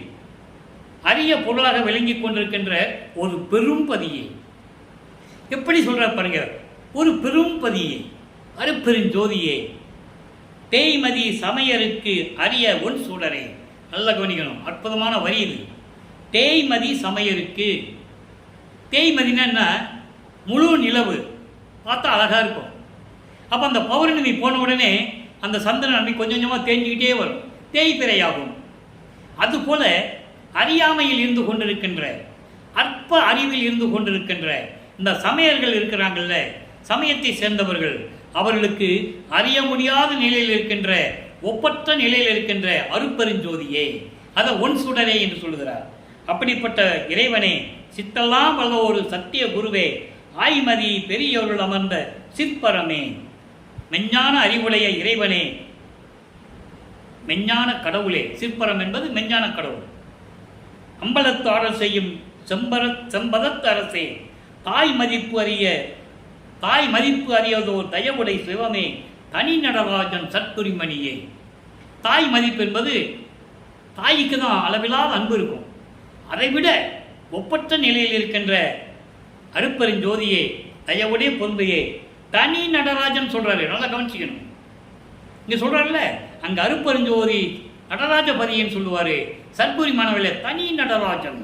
அரிய பொருளாக விளங்கி கொண்டிருக்கின்ற ஒரு பெரும்பதியே. எப்படி சொல்ற பாருங்க, ஒரு பெரும்பதியே, அருட்பெருஞ்சோதியே, தேய்மதி சமையருக்கு அரிய ஒன் சூடரே. நல்லா கவனிக்கணும், அற்புதமான வரி இது. தேய்மதி சமையருக்கு. தேய்மதினா என்ன? முழு நிலவு பார்த்தா அழகாக இருக்கும். அப்போ அந்த பௌர்ணமி போன உடனே அந்த சந்திரன் அப்படி கொஞ்சம் கொஞ்சமாக தேஞ்சிக்கிட்டே வரும், தேய்பிறையாகும். அதுபோல அறியாமையில் இருந்து கொண்டிருக்கின்ற அற்ப அறிவில் இருந்து கொண்டிருக்கின்ற இந்த சமயர்கள் இருக்கிறாங்கல்ல, சமயத்தை சேர்ந்தவர்கள், அவர்களுக்கு அறிய முடியாத நிலையில் இருக்கின்ற, ஒப்பற்ற நிலையில் இருக்கின்ற அருட்பெருஞ்சோதியே, அதை ஒன் சுடரே என்று சொல்கிறார். அப்படிப்பட்ட இறைவனே, சித்தெல்லாம் வல்ல ஒரு சத்திய குருவே, ஆய்மதி பெரியவர்கள் அமர்ந்த சிற்பரமே, மெஞ்ஞான அறிவுடைய இறைவனே, மெஞ்ஞான கடவுளே. சிற்பரம் என்பது மெஞ்ஞான கடவுள். அம்பலத்து ஆடல் செய்யும் செம்பதத்து அரசே, தாய் மதிப்பு அறியதோர் தயவுடை சிவமே, தனி நடராஜன் சற்குரிமணியே. தாய் மதிப்பு என்பது தாய்க்கு தான் அளவில்லாத அன்பு இருக்கும். அதைவிட ஒப்பற்ற நிலையில் இருக்கின்ற அருட்பெருஞ்சோதியே, தயவுடைய பொருந்தையே, தனி நடராஜன் சொல்றாரு. நல்லா கவனிச்சுக்கணும். இங்க சொல்றாருல்ல, அங்க அருட்பெருஞ்சோதி நடராஜபதின்னு சொல்லுவாரு. சத்குரி மாணவர்களே, தனி நடராஜன்.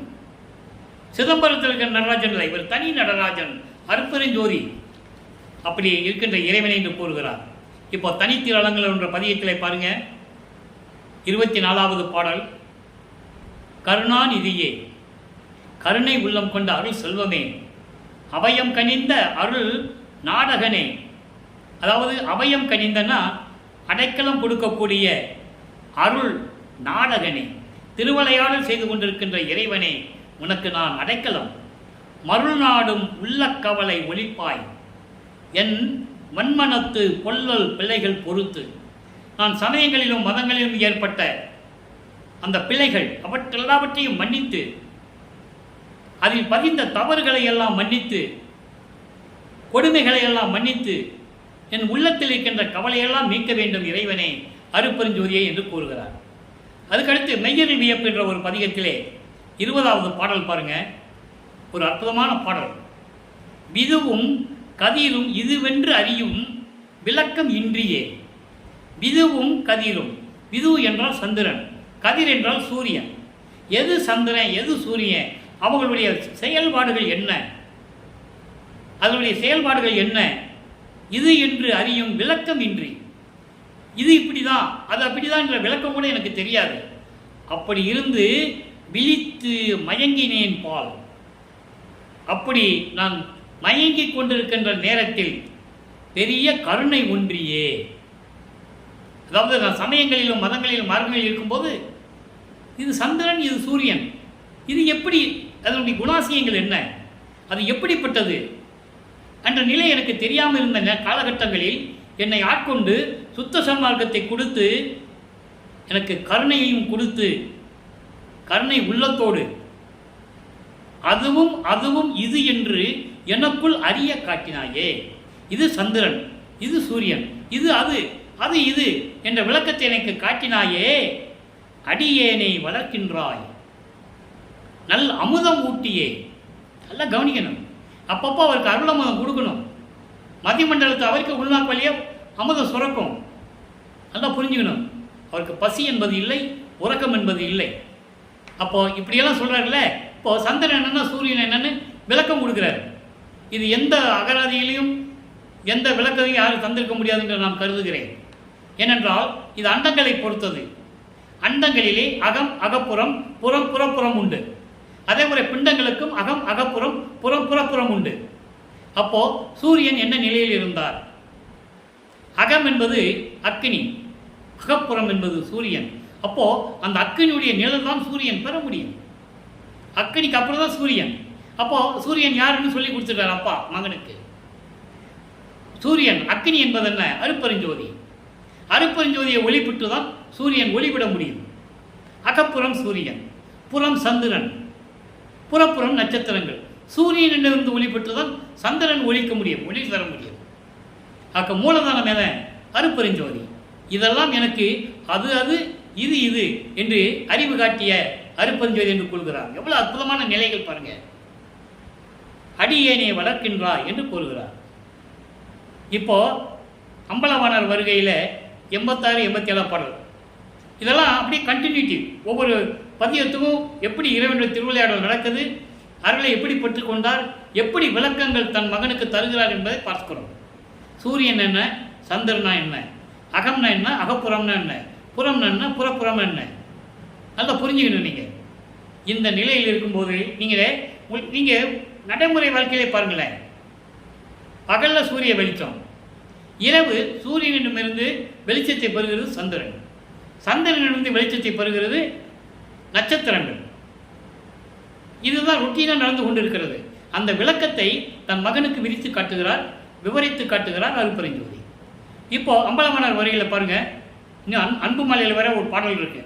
சிதம்பரத்தில் இருக்கிற நடராஜன் இல்லை, இவர் தனி நடராஜன், அருட்பெருஞ்சோதி. அப்படி இருக்கின்ற இறைவனை என்று கூறுகிறார். இப்போ தனித்திரளங்கள் என்ற பதியத்தில் பாருங்க, 24வது பாடல். கருணாநிதியே, கருணை உள்ளம் கொண்ட அருள் செல்வமே, அபயம் கனிந்த அருள் நாடகனே. அதாவது அபயம் கனிந்தனா அடைக்கலம் கொடுக்கக்கூடிய அருள் நாடகனே, திருவிளையாடல் செய்து கொண்டிருக்கின்ற இறைவனே, உனக்கு நான் அடைக்கலம். மருள் நாடும் உள்ள கவலை ஒளிப்பாய், என் மண்மனத்து பொல்லல் பிள்ளைகள் பொறுத்து. நான் சமயங்களிலும் மதங்களிலும் ஏற்பட்ட அந்த பிள்ளைகள் அவற்றெல்லாவற்றையும் மன்னித்து, அதில் பதிந்த தவறுகளை எல்லாம் மன்னித்து, கொடுமைகளை எல்லாம் மன்னித்து, என் உள்ளத்தில் இருக்கின்ற கவலையெல்லாம் நீக்க வேண்டும் இறைவனே, அருட்பெருஞ்சோதியே என்று கூறுகிறார். அதுக்கடுத்து மெய்யறில் வியப்பு என்ற ஒரு பதிகத்திலே 20வது பாடல் பாருங்க, ஒரு அற்புதமான பாடல். விதுவும் கதிரும் இதுவென்று அறியும் விளக்கம் இன்றியே. விதுவும் கதிரும், விது என்றால் சந்திரன், கதிர் என்றால் சூரியன். எது சந்திரன் எது சூரியன், அவர்களுடைய செயல்பாடுகள் என்ன, அதனுடைய செயல்பாடுகள் என்ன, இது என்று அறியும் விளக்கம் இன்றி. இது இப்படிதான் அது அப்படிதான் என்ற விளக்கம் கூட எனக்கு தெரியாது. அப்படி இருந்து விழித்து மயங்கினேன் பால். அப்படி நான் மயங்கிக் கொண்டிருக்கின்ற நேரத்தில் பெரிய கருணை ஒன்றியே. அதாவது நான் சமயங்களிலும் மதங்களிலும் மார்க்கங்களில் இருக்கும்போது, இது சந்திரன் இது சூரியன், இது எப்படி, அதனுடைய குணாசியங்கள் என்ன, அது எப்படிப்பட்டது என்ற நிலை எனக்கு தெரியாமல் இருந்த காலகட்டங்களில் என்னை ஆட்கொண்டு சுத்த சன்மார்க்கத்தை கொடுத்து, எனக்கு கருணையையும் கொடுத்து, கருணை உள்ளத்தோடு அதுவும் அதுவும் இது என்று எனக்குள் அறிய காட்டினாயே. இது சந்திரன், இது சூரியன், இது அது, அது இது என்ற விளக்கத்தை எனக்கு காட்டினாயே. அடியேனை வளர்க்கின்றாய் நல் அமுதம் ஊட்டியே. நல்லா கவனிக்கணும். அப்பப்போ அவருக்கு அருள் அமுதம் கொடுக்கணும். மதிமண்டலத்தை அவருக்கு உள்நாக்கு வழியே அமுதம் சுரக்கும். நல்லா புரிஞ்சுக்கணும். அவருக்கு பசி என்பது இல்லை, உறக்கம் என்பது இல்லை. அப்போ இப்படியெல்லாம் சொல்றாருல்ல. இப்போ சந்திரன் என்னன்னா சூரியன் என்னன்னு விளக்கம் கொடுக்குறாரு. இது எந்த அகராதியிலையும் எந்த விளக்கத்தையும் யாரும் தந்திருக்க முடியாது என்று நான் கருதுகிறேன். ஏனென்றால் இது அண்டங்களை பொறுத்தது. அண்டங்களிலே அகம் அகப்புறம், புறம் புறப்புறம் உண்டு. அதே போல பிண்டங்களுக்கும் அகம் அகப்புறம், புறம் புறப்புறம் உண்டு. அப்போ சூரியன் என்ன நிலையில் இருந்தார்? அகம் என்பது அக்கினி, அகப்புறம் என்பது சூரியன். அப்போ அந்த அக்கினியுடைய நிழல் தான் சூரியன் பெற முடியும். அக்கினிக்கு அப்புறம் தான் சூரியன். அப்போ சூரியன் யாருன்னு சொல்லி கொடுத்துட்டார் அப்பா மகனுக்கு. சூரியன் அக்கினி என்பது என்ன? அருட்பெருஞ்சோதி. அருட்பெருஞ்சோதியை ஒளிவிட்டு தான் சூரியன் ஒளிவிட முடியும். அகப்புறம் சூரியன், புறம் சந்திரன், புறப்புறம் நட்சத்திரங்கள். சூரியனிலிருந்து ஒளிபெற்று தான் சந்திரன் ஒளிக்க முடியும், ஒளி தர முடியும். ஆக்க மூலதானம் என அருட்பெருஞ்சோதி. இதெல்லாம் எனக்கு அது அது இது இது என்று அறிவு காட்டிய அருட்பெருஞ்சோதி என்று கூறுகிறார். எவ்வளவு அற்புதமான நிலைகள் பாருங்க. அடியேனை வளர்க்கின்றாய் என்று கூறுகிறார். இப்போ அம்பலவாணர் வருகையில் 86, 87 பாடல், இதெல்லாம் அப்படியே கண்டினியூட்டி. ஒவ்வொரு பதியத்துக்கும் எப்படி இறைவனுடைய திருவிளையாடல் நடக்குது, அருளை எப்படி பெற்றுக்கொண்டார், எப்படி விளக்கங்கள் தன் மகனுக்கு தருகிறார் என்பதை பார்க்கிறோம். சூரியன் என்ன, சந்திரனா என்ன, அகம்னா என்ன, அகப்புறம்னா என்ன, புறம்னா என்ன, புறப்புறம் என்ன, நல்லா புரிஞ்சுக்கணும். நீங்கள் இந்த நிலையில் இருக்கும்போது நீங்களே நீங்கள் நடைமுறை வாழ்க்கையிலே பாருங்களேன், பகலில் சூரிய வெளிச்சம், இரவு சூரியனிடமிருந்து வெளிச்சத்தை பெறுகிறது சந்திரன், சந்திரனிடமிருந்து வெளிச்சத்தை பெறுகிறது நட்சத்திரங்கள். இதுதான் ரொட்டீனாக நடந்து கொண்டிருக்கிறது. அந்த விளக்கத்தை தன் மகனுக்கு விரித்து காட்டுகிறார், விவரித்து காட்டுகிறார் அருட்பெருஞ்சோதி. இப்போ அம்பலமனார் வரிகளை பாருங்க, இன்னும் அன்பு மாலையில் வர ஒரு பாடல் இருக்கு.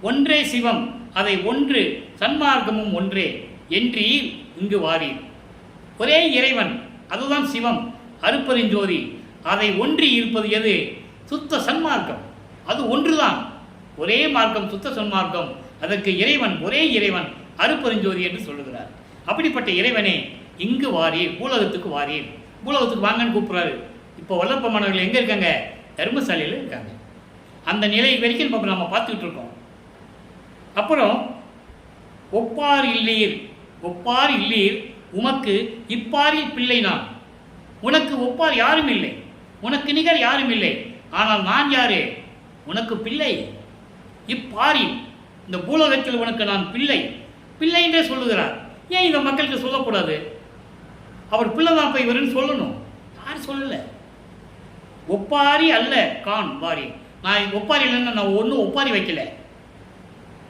ஒன்றே சிவம் அதை ஒன்று சன்மார்க்கமும் ஒன்றே என்றீர் இங்கு வாரீர். ஒரே இறைவன், அதுதான் சிவம் அருட்பெருஞ்சோதி. அதை ஒன்றி இருப்பது எது? சுத்த சன்மார்க்கம். அது ஒன்றுதான், ஒரே மார்க்கம், சுத்த சன்மார்க்கம். அதற்கு இறைவன், ஒரே இறைவன் அருட்பெருஞ்சோதி என்று சொல்லுகிறார். அப்படிப்பட்ட இறைவனே இங்கு வாரீர், பூலகத்துக்கு வாரீர். பூலகத்துக்கு வாங்கன்னு கூப்பிட்றாரு. இப்போ வல்லற்ப மாணவர்கள் எங்கே இருக்காங்க? தர்மசாலையில் இருக்காங்க. அந்த நிலை வரைக்கும் இப்போ நம்ம பார்த்துக்கிட்டு இருக்கோம். அப்புறம் ஒப்பார் இல்லீர், ஒப்பார் இல்லீர் உமக்கு இப்பாரில் பிள்ளை நான். உனக்கு ஒப்பார் யாரும் இல்லை, உனக்கு நிகர் யாரும் இல்லை. ஆனால் நான் யாரு? உனக்கு பிள்ளை. இப்பாரில், இந்த பூலோகத்தில் உனக்கு நான் பிள்ளை, பிள்ளை என்றே சொல்லுகிறார். ஏன் இதை மக்களுக்கு சொல்லக்கூடாது? அவர் பிள்ளை தான் போய் இவருன்னு சொல்லணும். யார் சொல்லலை? ஒப்பாரி அல்ல கான் வாரி. நான் ஒப்பாரி இல்லைன்னா நான் ஒன்றும் ஒப்பாரி வைக்கல,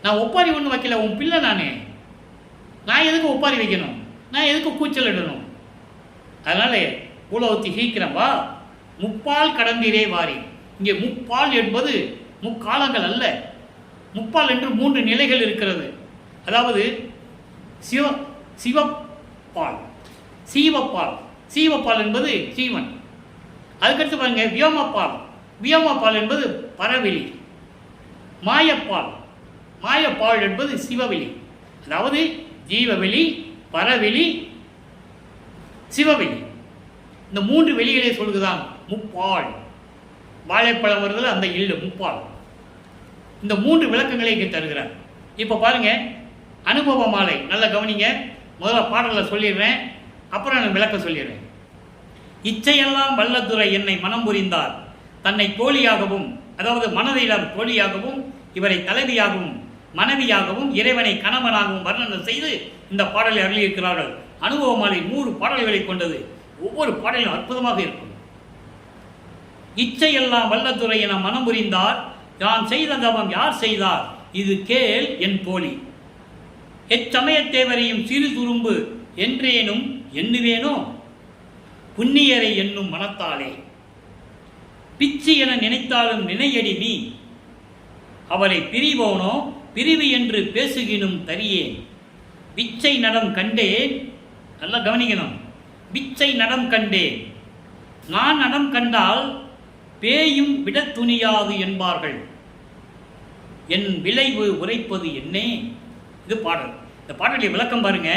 நான் ஒப்பாரி ஒன்றும் வைக்கல. உன் பிள்ளை நான் எதுக்கு ஒப்பாரி வைக்கணும்? நான் எதுக்கு கூச்சல் இடணும்? அதனால பூலோகத்தை சீக்கிரம் வா, முப்பால் கடந்தீரே வாரி. இங்கே முப்பால் என்பது முக்காலங்கள் அல்ல. முப்பால் என்று 3 நிலைகள் இருக்கிறது. அதாவது சிவப்பால், சீவப்பால். சீவப்பால் என்பது சீவன். அதுக்கடுத்து பாருங்க வியோமப்பால். வியோமப்பால் என்பது பரவெளி. மாயப்பால், மாயப்பால் என்பது சிவவெளி. அதாவது ஜீவவெளி, பரவெளி, சிவவெளி. இந்த 3 வெளிகளை சொல்லுதான் முப்பால். வாழைப்பழம் வருதல் அந்த இல்லு முப்பால். இந்த 3 விளக்கங்களை இங்கே தருகிறார். இப்போ பாருங்க அனுபவ மாலை, நல்லா கவனிங்க. முதல்ல பாடலை சொல்லிடுறேன், அப்புறம் நான் விளக்கம் சொல்லிடுறேன். இச்சையெல்லாம் வல்லதுரை என்னை மனம் புரிந்தார், தன்னை தோழியாகவும், அதாவது மனதில் தோழியாகவும், இவரை தலைவியாகவும், மனைவியாகவும், இறைவனை கணவனாகவும் வர்ணனை செய்து இந்த பாடலை அருளியிருக்கிறார்கள். அனுபவ மாலை 3 பாடல்களை கொண்டது. ஒவ்வொரு பாடலும் அற்புதமாக இருக்கும். இச்சையெல்லாம் வல்லதுரை என மனம் புரிந்தார், நான் செய்த தவம் யார் செய்தார், இது கேள் என் தோழி. எச்சமயத்தேவரையும் சிறு துரும்பு என்றேனும் எண்ணுவேனோ, புண்ணியரை என்னும் மனத்தாலே. பிச்சு என நினைத்தாலும் நினையடி நீ, அவரை பிரிவோனோ பிரிவு என்று பேசுகினும் தரியேன். பிச்சை நடம் கண்டேன், நல்லா கவனிக்கணும். பிச்சை நடம் கண்டேன், நான் நடம் கண்டால் பேயும் விட துணியாது என்பார்கள், என் விளைவு உரைப்பது என்னே. இது பாடல். இந்த பாடலை விளக்கம் பாருங்க.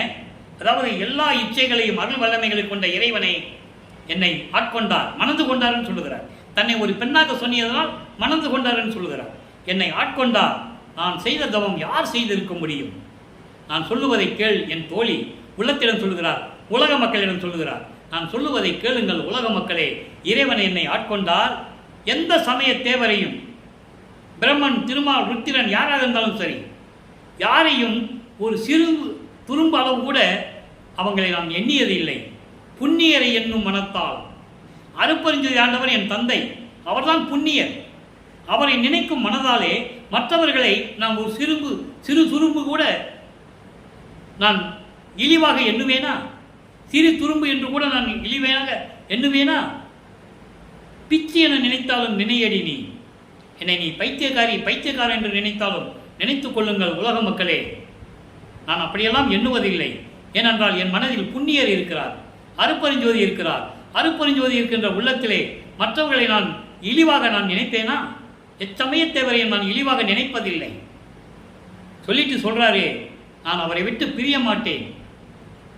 அதாவது எல்லா இச்சைகளையும் அருள் வல்லமைகளை கொண்ட இறைவனை என்னை ஆட்கொண்டார், மணந்து கொண்டார்னு சொல்லுகிறார். தன்னை ஒரு பெண்ணாக சொன்னியதனால் மணந்து கொண்டார்னு சொல்லுகிறார். என்னை ஆட்கொண்டார், நான் செய்த தவம் யார் செய்திருக்க முடியும்? நான் சொல்லுவதை கேள் என் தோழி. உள்ளத்திடம் சொல்லுகிறார், உலக மக்களிடம் சொல்லுகிறார். நான் சொல்லுவதை கேளுங்கள் உலக மக்களே. இறைவன் என்னை ஆட்கொண்டார். எந்த சமய தேவரையும், பிரம்மன், திருமால், ருத்திரன் யாராக இருந்தாலும் சரி, யாரையும் ஒரு சிறு துரும்பு அளவு கூட அவங்களை நான் எண்ணியது இல்லை. புண்ணியரை என்னும் மனத்தால். அருட்பெருஞ்சோதி ஆண்டவர் என் தந்தை, அவர்தான் புண்ணியர். அவரை நினைக்கும் மனதாலே மற்றவர்களை நான் ஒரு சிறு துரும்பு கூட நான் இழிவாக எண்ணுவேனா? சிறு துரும்பு என்று கூட நான் இழிவாக எண்ணுவேனா? பிச்சு என நினைத்தாலும் நினையடி நீ. என்னை நீ பைத்தியக்காரன் என்று நினைத்தாலும் நினைத்துக் கொள்ளுங்கள் உலக மக்களே. நான் அப்படியெல்லாம் எண்ணுவதில்லை. ஏனென்றால் என் மனதில் புண்ணியர் இருக்கிறார், அருட்பெருஞ்சோதி இருக்கிறார். அருட்பெருஞ்சோதி இருக்கின்ற உள்ளத்திலே மற்றவர்களை நான் இழிவாக நான் நினைத்தேனா? எச்சமயத்தேவரையும் நான் இழிவாக நினைப்பதில்லை. சொல்லிட்டு சொல்றாரே, நான் அவரை விட்டு பிரிய மாட்டேன்.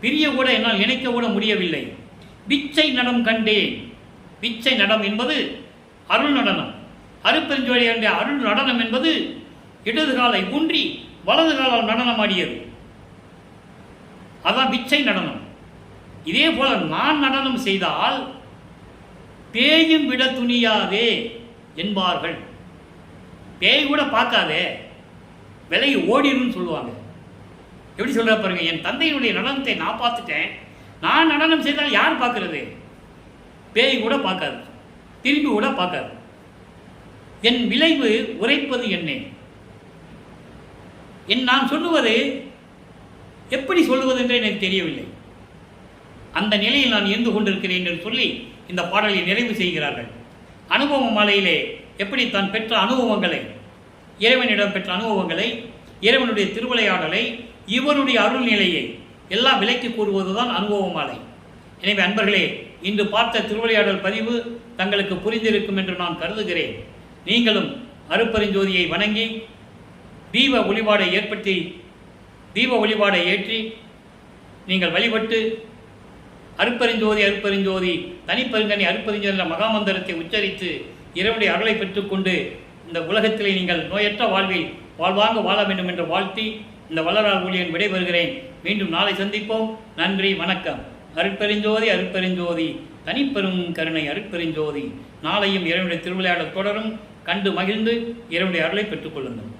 பிரிய கூட என்னால் நினைக்க கூட முடியவில்லை. பிச்சை நடம் கண்டேன். பிச்சை நடம் என்பது அருள் நடனம். அருட்பெருஞ்சோதி என்ற அருள் நடனம் என்பது இடது காலை ஊன்றி வலது காலால் நடனமாடியது. அதான் பிச்சை நடனம். இதே போல நான் நடனம் செய்தால் பேயும் விட துணியாதே என்பார்கள். பேய் கூட பார்க்காதே, விலகி ஓடிடும் சொல்லுவாங்க. எப்படி சொல்கிறா பாருங்க, என் தந்தையினுடைய நடனத்தை நான் பார்த்துட்டேன், நான் நடனம் செய்தால் யார் பார்க்கறது? பேய் கூட பார்க்காது, திரும்பி கூட பார்க்காது. என் விளைவு உரைப்பது என்னே, நான் சொல்லுவது எப்படி சொல்லுவது என்று எனக்கு தெரியவில்லை. அந்த நிலையில் நான் இருந்து கொண்டிருக்கிறேன் என்று சொல்லி இந்த பாடலை நிறைவு செய்கிறார்கள். அனுபவ மாலையிலே எப்படி தான் பெற்ற அனுபவங்களை, இறைவனிடம் பெற்ற அனுபவங்களை, இறைவனுடைய திருவிளையாடலை, இவருடைய அருள் நிலையை எல்லாம் விலைக்கு கூறுவதுதான் அனுபவ மாலை. எனவே அன்பர்களே, இன்று பார்த்த திருவிளையாடல் பதிவு தங்களுக்கு புரிந்திருக்கும் என்று நான் கருதுகிறேன். நீங்களும் அருட்பெருஞ்சோதியை வணங்கி தீப ஒளிபாடை ஏற்றி நீங்கள் வழிபட்டு அருட்பெருஞ்சோதி அருட்பெருஞ்சோதி தனிப்பெருங்கனி அருட்பெருஞ்சோதி என்ற மகாமந்திரத்தை உச்சரித்து இறைவனுடைய அருளை பெற்றுக்கொண்டு இந்த உலகத்திலே நீங்கள் நோயற்ற வாழ்வில் வாழ்வாங்க வாழ வேண்டும் என்று வாழ்த்தி இந்த வளரால் ஊழியன் விடைபெறுகிறேன். மீண்டும் நாளை சந்திப்போம். நன்றி, வணக்கம். அருட்பெருஞ்சோதி அருட்பெருஞ்சோதி தனிப்பெரும் கருணை அருட்பெருஞ்சோதி. நாளையும் இறைவனுடைய திருவிளையாடல் தொடரும். கண்டு மகிழ்ந்து இறைவனுடைய அருளை பெற்றுக்கொள்ளுங்கள்.